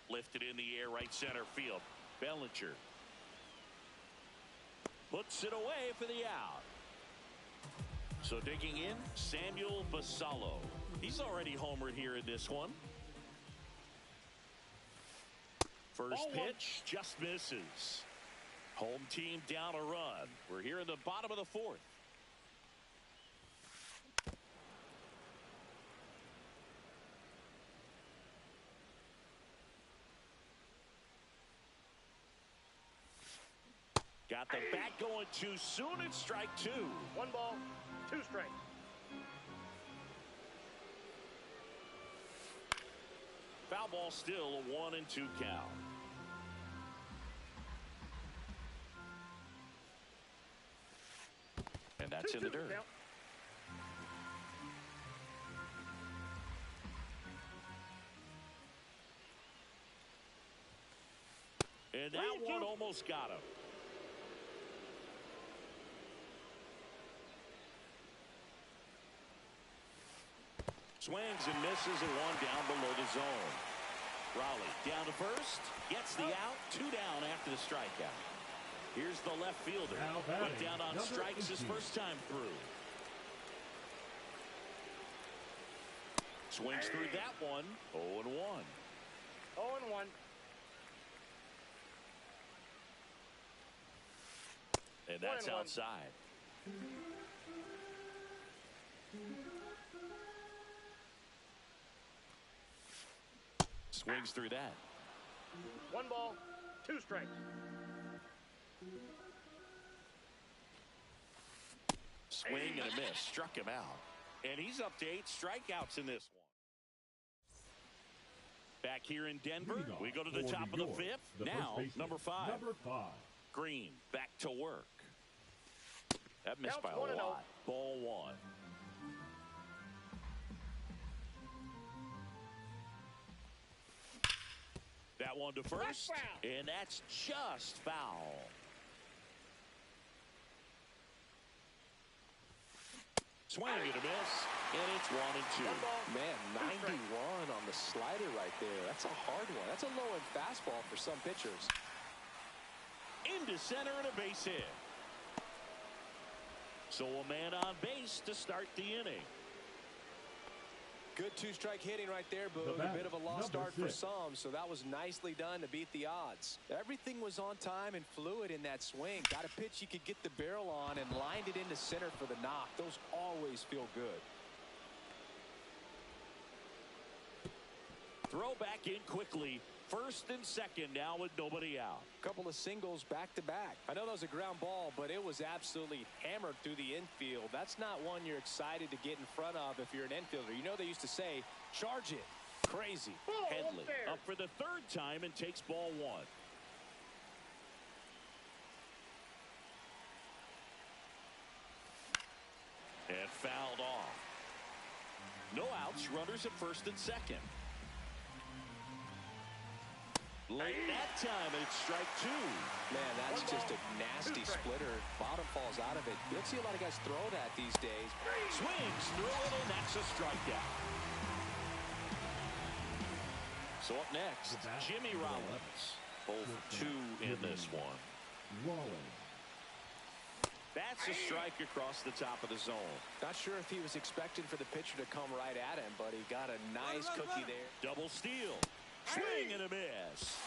Lifted in the air, right center field. Bellinger puts it away for the out. So digging in, Samuel Basallo. He's already homered here in this one. First pitch just misses. Home team down a run. We're here in the bottom of the 4th. Got the bat going too soon. It's strike 2. 1 ball, 2 strikes. Foul ball still a 1 and 2 count. And that's in the dirt. And that one almost got him. Swings and misses and one down below the zone. Raleigh down to first. Gets the out. 2 down after the strikeout. Here's the left fielder. Went down on strikes his first time through. Swings through that one. 0-1. 0-1. And that's outside. Swings through that. 1 ball, 2 strikes. Swing and a miss. Struck him out. And he's up to 8 strikeouts in this one. Back here in Denver, we go to the top of the 5th. Now, number 5. Green, back to work. That missed by a lot. Ball 1. That one to first, and that's just foul. Swing and a miss, and it's 1-2. Man, 91 on the slider right there. That's a hard one. That's a low-end fastball for some pitchers. Into center and a base hit. So a man on base to start the inning. Good 2-strike hitting right there, Boog. A bit of a lost start for some, so that was nicely done to beat the odds. Everything was on time and fluid in that swing. Got a pitch you could get the barrel on and lined it into center for the knock. Those always feel good. Throw back in quickly. First and second now with nobody out. Couple of singles back-to-back. I know that was a ground ball, but it was absolutely hammered through the infield. That's not one you're excited to get in front of if you're an infielder. You know they used to say, charge it. Crazy. Headley up for the 3rd time and takes ball 1. And fouled off. No outs. Runners at first and second. Late that time, and it's strike 2. Man, that's just a nasty splitter. Bottom falls out of it. You don't see a lot of guys throw that these days. Swings through it, and that's a strikeout. So up next, Jimmy Rollins. Both 2 in this one. That's a strike across the top of the zone. Not sure if he was expecting for the pitcher to come right at him, but he got a nice cookie there. Double steal. Swing and a miss.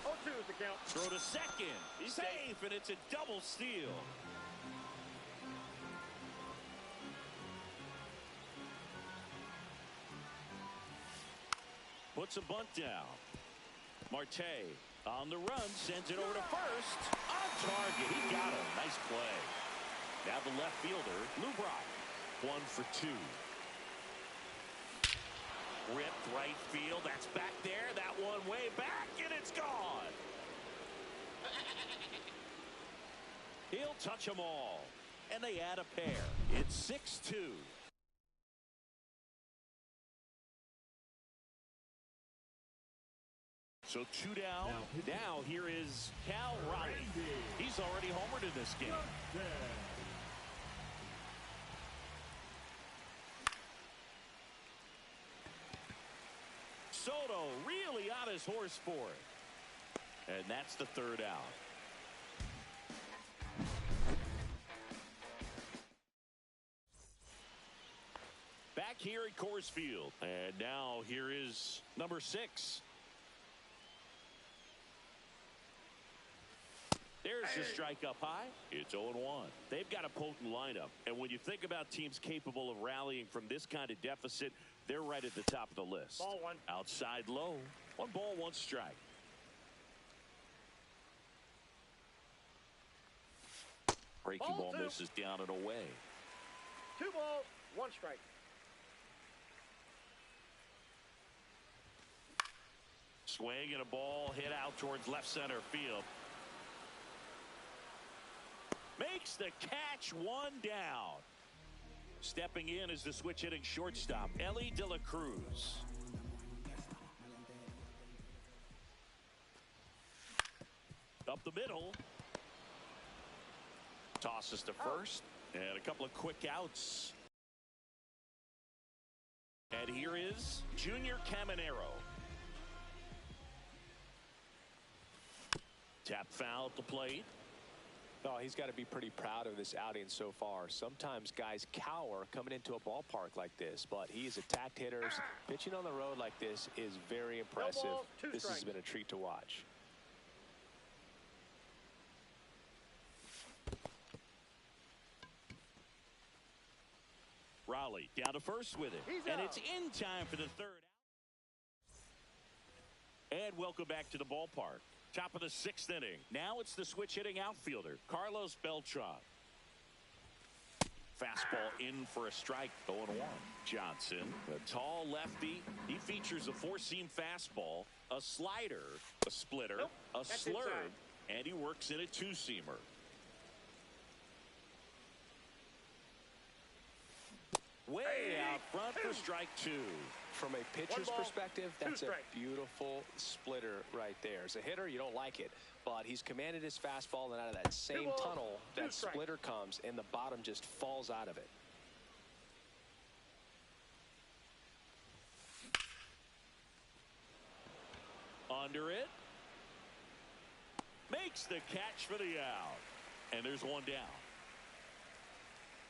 0-2 is the count. Throw to second. Safe, and it's a double steal. Puts a bunt down. Marte on the run, sends it over to first. On target, he got him. Nice play. Now the left fielder, Lubrock. 1 for 2. Ripped right field. That's back there. That one way back, and it's gone. He'll touch them all. And they add a pair. It's 6-2. So 2 down. Now here is Cal Raleigh. He's already homered in this game. Soto really on his horse for it. And that's the 3rd out. Back here at Coors Field. And now here is number 6. There's the strike up high. It's 0-1. They've got a potent lineup. And when you think about teams capable of rallying from this kind of deficit, they're right at the top of the list. Ball 1. Outside low. 1 ball, 1 strike. Breaking ball misses down and away. 2 balls, 1 strike. Swing and a ball hit out towards left center field. Makes the catch. 1 down. Stepping in is the switch hitting shortstop, Ellie De La Cruz. Up the middle. Tosses to first. And a couple of quick outs. And here is Junior Caminero. Tap foul at the plate. Oh, he's got to be pretty proud of this outing so far. Sometimes guys cower coming into a ballpark like this, but he's attacked hitters. Pitching on the road like this is very impressive. This has been a treat to watch. Raleigh down to first with it. And it's in time for the third out. And welcome back to the ballpark. Top of the 6th inning. Now it's the switch hitting outfielder, Carlos Beltran. Fastball in for a strike, 0-1. Johnson, a tall lefty. He features a 4-seam fastball, a slider, a splitter, a slurve, and he works in a 2-seamer. Way out front for strike 2. From a pitcher's perspective, that's a beautiful splitter right there. As a hitter, you don't like it, but he's commanded his fastball, and out of that same tunnel, that splitter comes, and the bottom just falls out of it. Under it. Makes the catch for the out. And there's one down.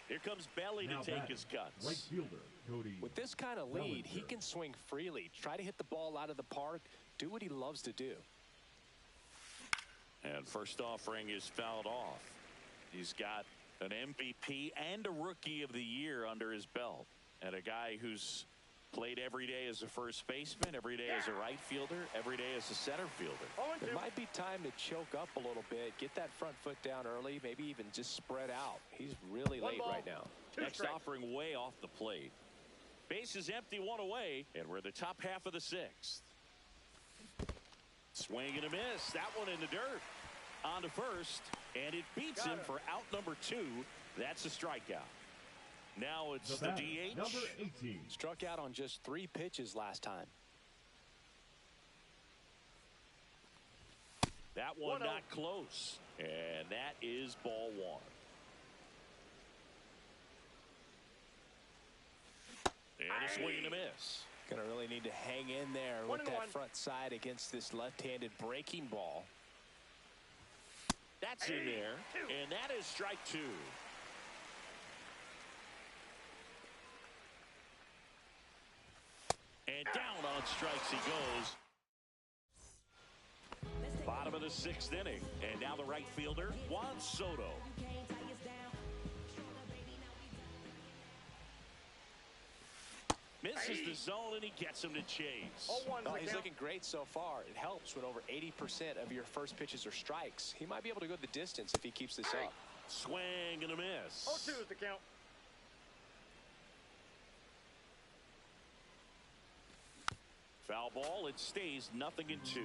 Here comes Belly to take his cuts. Right fielder, Cody. With this kind of lead, he can swing freely, try to hit the ball out of the park, do what he loves to do. And first offering is fouled off. He's got an MVP and a Rookie of the Year under his belt. And a guy who's played every day as a first baseman, every day as a right fielder, every day as a center fielder. It might be time to choke up a little bit, get that front foot down early, maybe even just spread out. He's really late right now. Next offering way off the plate. Base is empty, one away, and we're the top half of the 6th. Swing and a miss. That one in the dirt. On to first, and it beats him for out number 2. That's a strikeout. Now it's the DH. Number 18. Struck out on just 3 pitches last time. That one not close. And that is ball 1. And a swing and a miss. Gonna really need to hang in there with that front side against this left-handed breaking ball. That's in there. And that is strike 2. And down on strikes he goes. Bottom of the 6th inning. And now the right fielder, Juan Soto. Misses the zone and he gets him to chase. Oh, he's looking great so far. It helps when over 80% of your first pitches are strikes. He might be able to go the distance if he keeps this up. Swing and a miss. 0-2 is the count. Foul ball. It stays 0-2.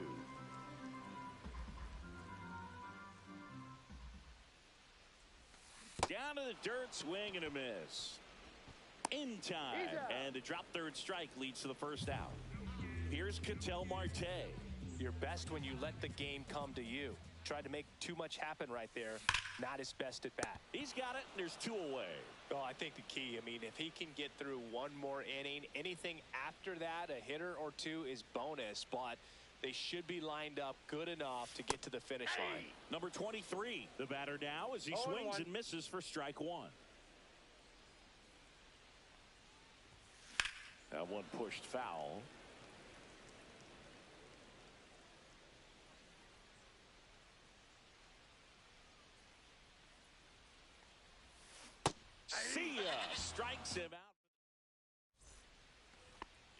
Down to the dirt, swing and a miss. In time, and the drop third strike leads to the first out. Here's Ketel Marte. You're best when you let the game come to you. Tried to make too much happen right there. Not his best at bat. He's got it, and there's 2 away. Well, I think the key, I mean, if he can get through one more inning, anything after that, a hitter or 2 is bonus, but they should be lined up good enough to get to the finish line. Number 23, the batter now as he swings and misses for strike 1. That one pushed foul. See ya! Strikes him out.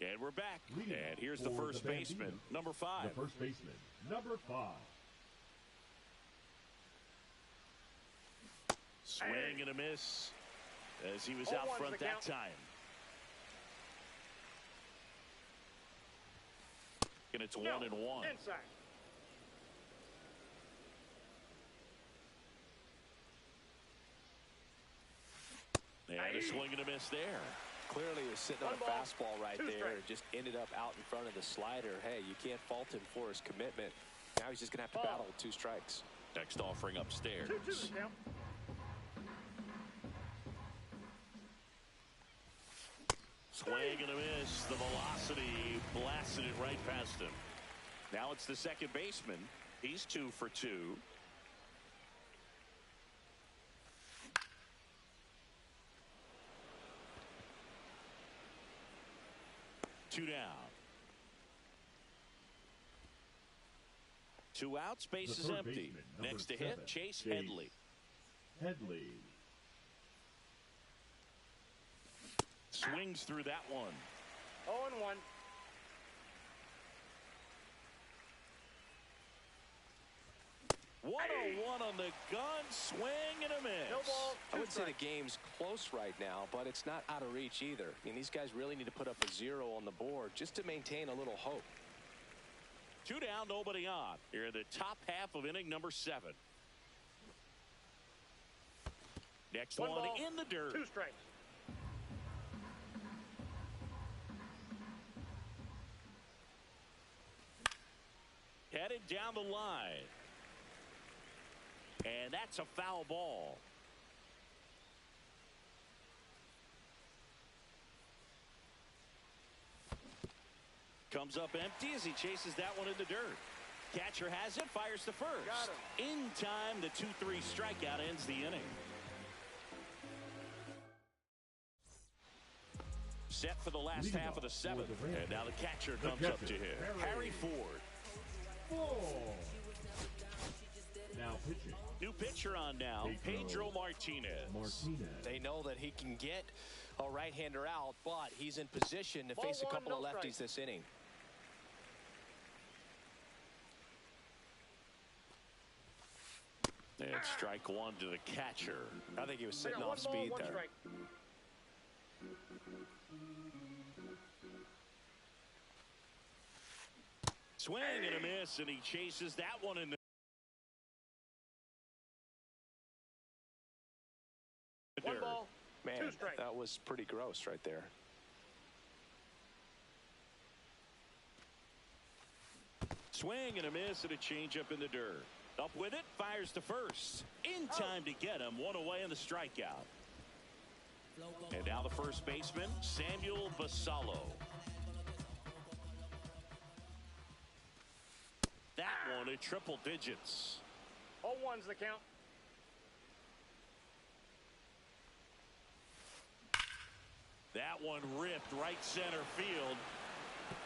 And we're back. And here's the first baseman, number 5. The first baseman, number 5. Swing and a miss as he was out front that time. And it's 1-1. Inside. And a swing and a miss there. Clearly he was sitting on a fastball right there and just ended up out in front of the slider. Hey, you can't fault him for his commitment. Now he's just going to have to battle with 2 strikes. Next offering upstairs. 2-2 the count. Swing and a miss. The velocity blasted it right past him. Now it's the second baseman. He's 2 for 2. Two down. 2 outs. Base is empty. Next to hit, Chase Headley. Swings through that one. 0-1. One on the gun, swing and a miss. No ball. I would say the game's close right now, but it's not out of reach either. I mean, these guys really need to put up a 0 on the board just to maintain a little hope. 2 down, nobody on. Here in the top half of inning number 7. Next one in the dirt. 2 strikes. Headed down the line. And that's a foul ball. Comes up empty as he chases that one in the dirt. Catcher has it, fires to first. In time, the 2-3 strikeout ends the inning. Set for the last half of the 7th. And now the catcher comes up to hit. Harry Ford. Now pitching. New pitcher on now, Pedro Martinez. They know that he can get a right-hander out, but he's in position to face a couple of lefties this inning. And strike 1 to the catcher. I think he was sitting off speed there. Strike. Swing and a miss, and he chases that one in the One dirt. ball. Man, 2 strikes. that was pretty gross right there. Swing and a miss, and a changeup in the dirt. Up with it, fires to first. In time to get him, 1 away in the strikeout. And now the first baseman, Samuel Basallo. That one in triple digits. 0-1's the count. That one ripped right center field.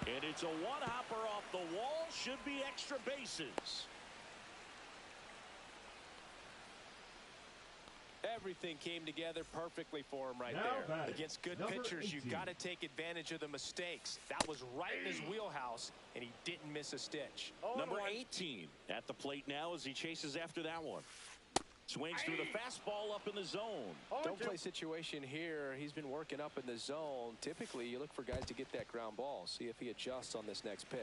And it's a one-hopper off the wall. Should be extra bases. Everything came together perfectly for him right there. Against good pitchers, you've got to take advantage of the mistakes. That was right in his wheelhouse, and he didn't miss a stitch. Number 18 at the plate now as he chases after that one. Swings through the fastball up in the zone. Don't play situation here. He's been working up in the zone. Typically, you look for guys to get that ground ball. See if he adjusts on this next pitch.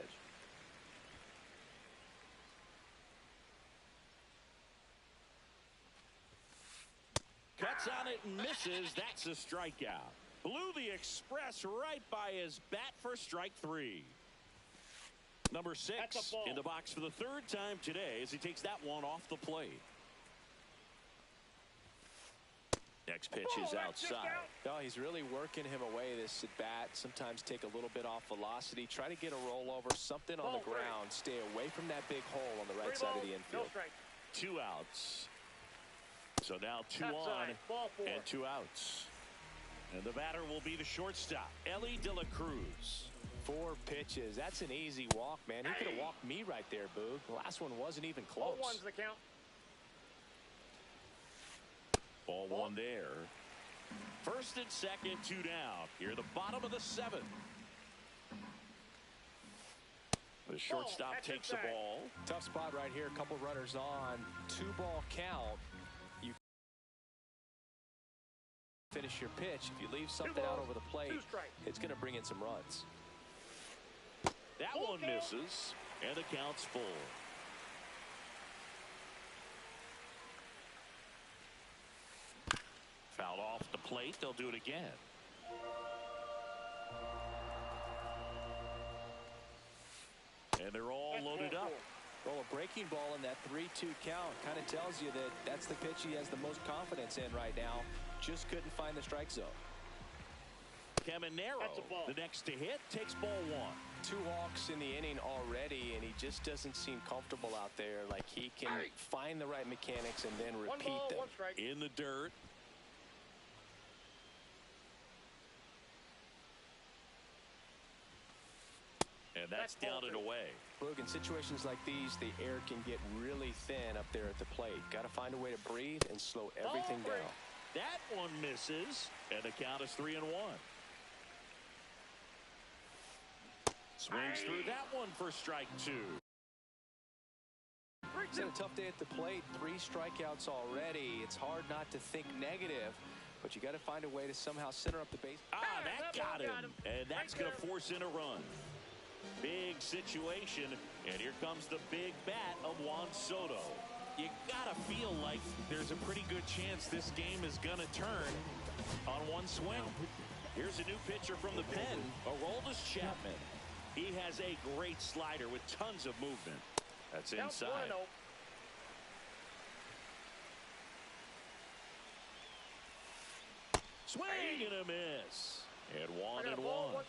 Cuts on it and misses. That's a strikeout. Blew the express right by his bat for strike 3. Number 6 in the box for the 3rd time today as he takes that one off the plate. Next pitch is outside. No, he's really working him away this at bat. Sometimes take a little bit off velocity. Try to get a rollover, something on the ground. Stay away from that big hole on the right side of the infield. 2 outs. So now 2 on and 2 outs. And the batter will be the shortstop, Ellie De La Cruz. 4 pitches. That's an easy walk, man. He could have walked me right there, Boog. The last one wasn't even close. 0-1's the count. Ball 1 there. First and second, 2 down. Here, the bottom of the 7th. The shortstop takes the ball. Tough spot right here. A couple runners on. 2-ball count. You finish your pitch. If you leave something out over the plate, it's going to bring in some runs. That one misses, and the count's full. Fouled off the plate. They'll do it again. And they're all loaded up. Well, a break breaking ball in that 3-2 count kind of tells you that that's the pitch he has the most confidence in right now. Just couldn't find the strike zone. Caminero, the next to hit, takes ball one. 2 walks in the inning already, and he just doesn't seem comfortable out there. Like he can find the right mechanics and then repeat them. In the dirt. And that's down and away. Look, in situations like these, the air can get really thin up there at the plate. Got to find a way to breathe and slow everything down. That one misses, and the count is 3-1. Swings through that one for strike 2. He's had a tough day at the plate. 3 strikeouts already. It's hard not to think negative, but you got to find a way to somehow center up the base. That got him. And that's going to force in a run. Big situation, and here comes the big bat of Juan Soto. You gotta feel like there's a pretty good chance this game is gonna turn on one swing. Here's a new pitcher from the pen, Aroldis Chapman. He has a great slider with tons of movement. That's inside. Swing and a miss. And 1-1.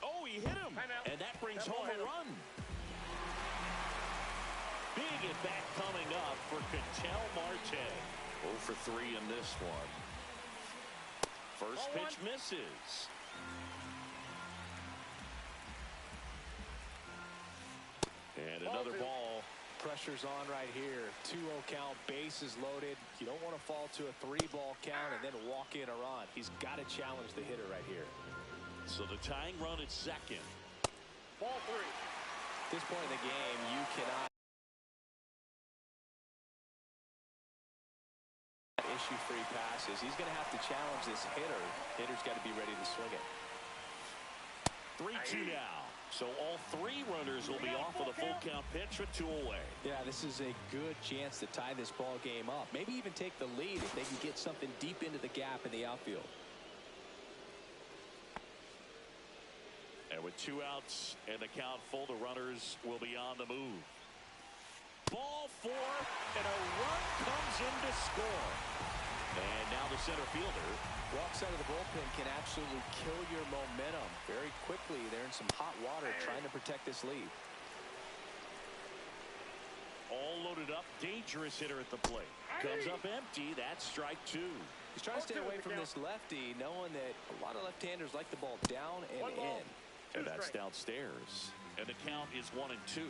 Oh, he hit him, and that brings home a run. Big at bat coming up for Ketel Marte. 0 for 3 in this one. First pitch misses. And another ball. Pressure's on right here. 2-0 count, bases loaded. You don't want to fall to a 3-ball count and then walk in a run. He's got to challenge the hitter right here. So the tying run at second. Ball 3. At this point in the game, you cannot issue free passes. He's going to have to challenge this hitter. Hitter's got to be ready to swing it. 3-2 now. So all 3 runners will be off with a full count pitch with 2 away. Yeah, this is a good chance to tie this ball game up. Maybe even take the lead if they can get something deep into the gap in the outfield. And with 2 outs and the count full, the runners will be on the move. Ball 4, and a run comes in to score. And now the center fielder walks out of the bullpen can absolutely kill your momentum very quickly. They're in some hot water trying to protect this lead. All loaded up, dangerous hitter at the plate. Comes up empty. That's strike 2. He's trying to stay away from this lefty, knowing that a lot of left-handers like the ball down and in. And that's downstairs. And the count is 1-2.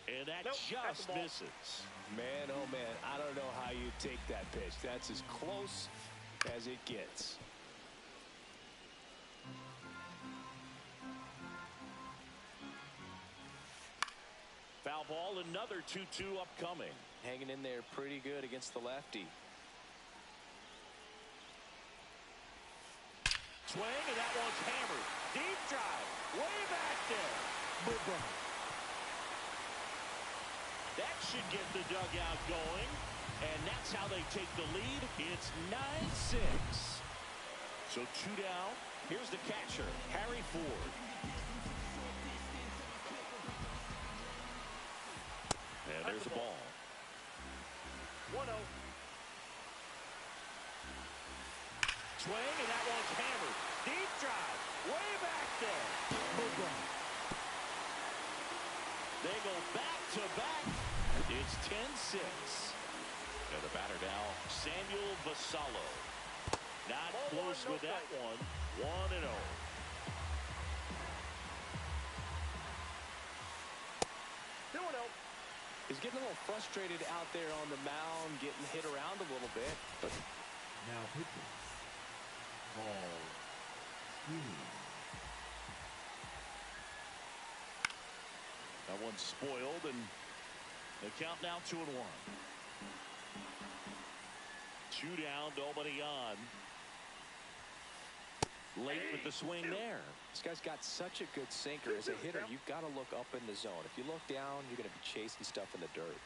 And that just misses. Man, oh man, I don't know how you take that pitch. That's as close as it gets. Foul ball, another 2-2 upcoming. Hanging in there pretty good against the lefty. Swing, and that one's hammered. Deep drive, way back there. That should get the dugout going, and that's how they take the lead. It's 9-6. So 2 down. Here's the catcher, Harry Ford. And there's the ball. 1-0. Swing, and that one's hammered. Deep drive, way back there. They go back-to-back. It's 10-6. And the batter now, Samuel Vasallo. Not close with that one. 1-0. He's getting a little frustrated out there on the mound, getting hit around a little bit. But now pitching. Ball 2. That one's spoiled, and the count now 2-1. 2 down, nobody on. Late with the swing there. This guy's got such a good sinker. As a hitter, you've got to look up in the zone. If you look down, you're going to be chasing stuff in the dirt.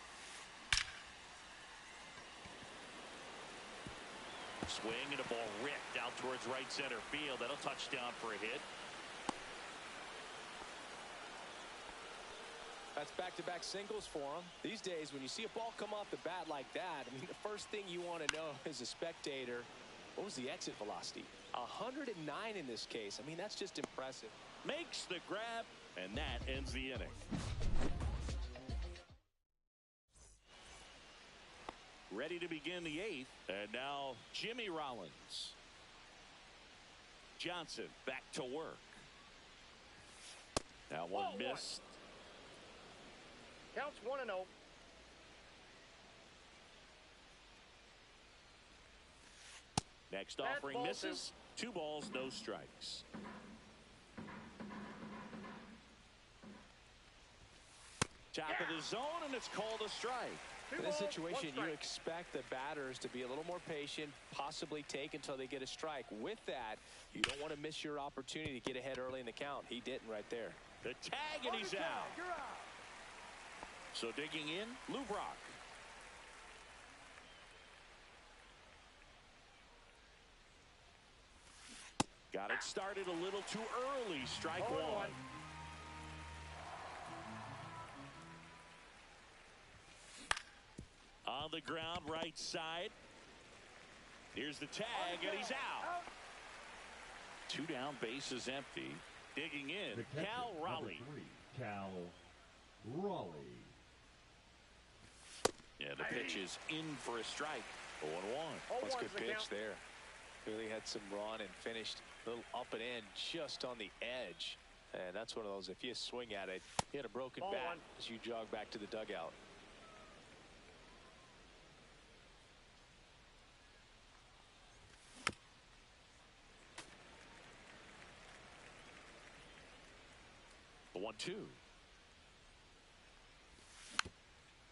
Swing and a ball ripped out towards right center field. That'll touch down for a hit. That's back-to-back singles for him. These days, when you see a ball come off the bat like that, I mean, the first thing you want to know as a spectator, what was the exit velocity? 109 in this case. I mean, that's just impressive. Makes the grab, and that ends the inning. Ready to begin the 8th, and now Jimmy Rollins. Johnson back to work. Now one missed. Counts 1-0. Next offering misses. 2 balls, no strikes. Top of the zone, and it's called a strike. In this situation, you expect the batters to be a little more patient, possibly take until they get a strike. With that, you don't want to miss your opportunity to get ahead early in the count. He didn't right there. The tag, and he's out. So digging in, Lou Brock. Got it started a little too early. Strike 1. On the ground, right side. Here's the tag, and he's out. 2 down, bases empty. Digging in, Cal Raleigh. Cal Raleigh. Yeah, the pitch is in for a strike. 0-1. That's a good pitch there. Really had some run and finished a little up and in just on the edge. And that's one of those, if you swing at it, you had a broken bat as you jog back to the dugout. The 1-2.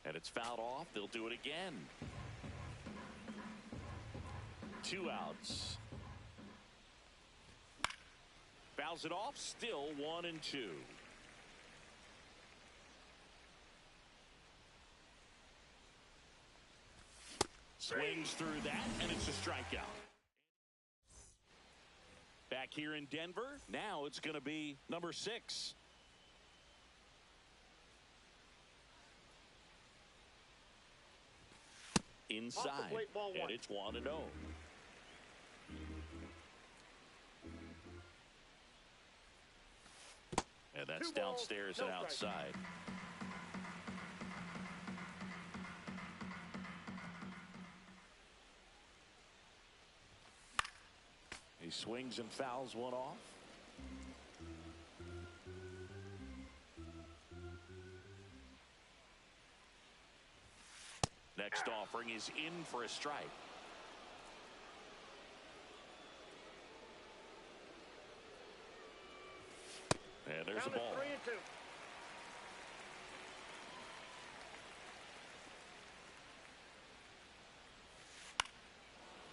And it's fouled off. They'll do it again. 2 outs. Fouls it off. Still 1-2. Swings through that, and it's a strikeout. Back here in Denver, now it's going to be number 6. Inside, and it's 1-0. And that's downstairs and outside. He swings and fouls one off. Next offering is in for a strike. And there's the ball. 3-2.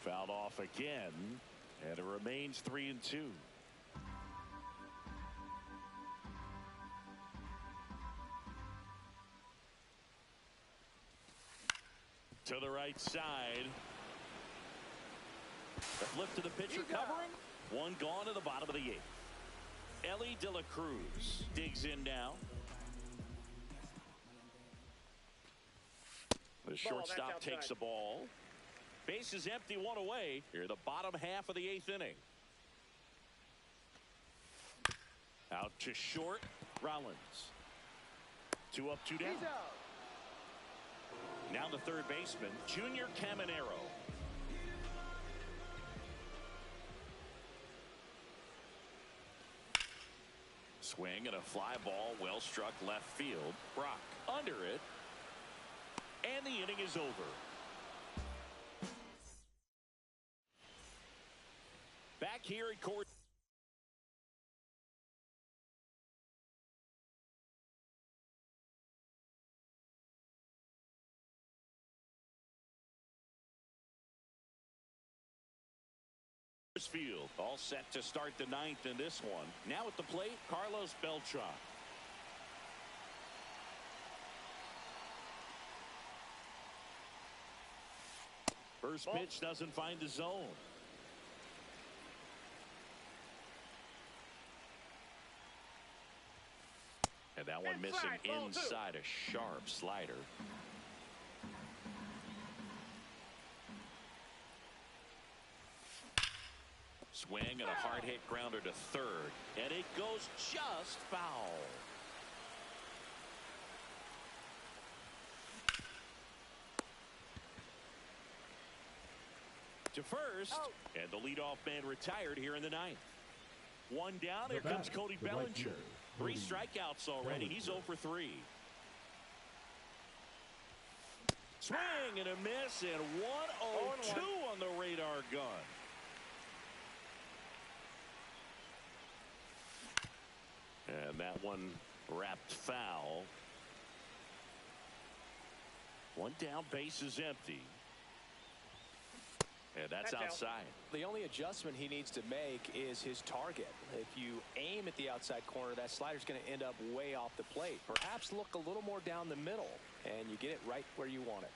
Fouled off again, and it remains 3-2. To the right side. The flip to the pitcher covering. 1 gone to the bottom of the 8th. Ellie De La Cruz digs in now. The shortstop takes the ball. Base is empty, 1 away. Here the bottom half of the 8th inning. Out to short. Rollins. 2 up, 2 down. Now the third baseman, Junior Caminero. Swing and a fly ball, well struck left field. Brock under it. And the inning is over. Back here at court. Field all set to start the 9th in this one. Now at the plate, Carlos Beltran. First pitch doesn't find the zone. And That one missing inside a sharp slider. Swing and a hard hit grounder to third, and it goes just foul. To first, and the leadoff man retired here in the ninth. One down, here comes Cody Bellinger. 3 strikeouts already. He's 0 for 3. Swing and a miss, and 1-0-2 on the radar gun. And that one wrapped foul. One down, base is empty. And that's outside. The only adjustment he needs to make is his target. If you aim at the outside corner, that slider's going to end up way off the plate. Perhaps look a little more down the middle, and you get it right where you want it.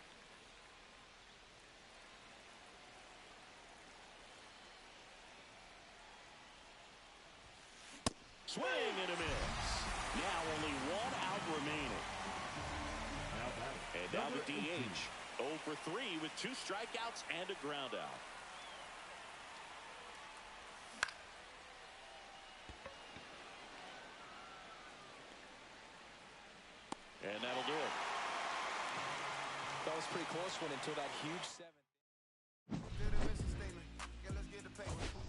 Swing and a miss. Now only 1 out remaining. And now the DH. 0 for 3 with 2 strikeouts and a ground out. And that'll do it. That was a pretty close one until that huge 7th. Let's get the paper.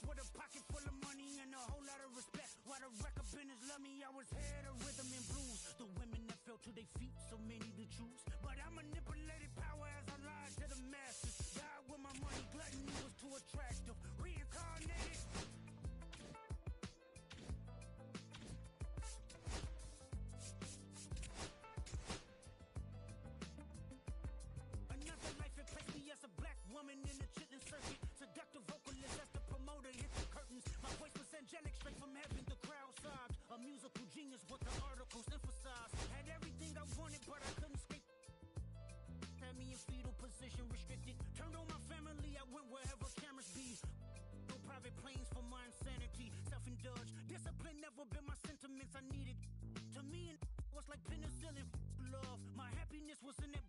With a pocket full of money and a whole lot of respect. Why the record business love me, I was head of rhythm and blues. The women that fell to their feet, so many to choose. But I manipulated power as I lied to the masses. Died with my money, gluttony was too attractive. Reincarnated. Another life it placed me as a black woman in the chitlin circuit. Seductive vocalist as the promoter hit the curtains. My voice was angelic, straight from heaven, the crowd sobbed. A musical genius, what the articles emphasized. Had everything I wanted, but I couldn't escape. Had me in fetal position, restricted. Turned on my family, I went wherever cameras be. No private planes for my insanity. Self-indulge, discipline never been my sentiments. I needed. To me, it was like penicillin. Love, my happiness was in it.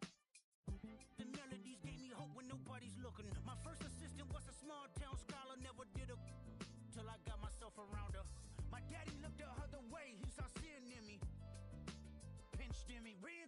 The melodies gave me hope when nobody's looking. My first assistant was a small town scholar, never did a till I got myself around her. My daddy looked the other way, he saw sin in me, pinched in me, real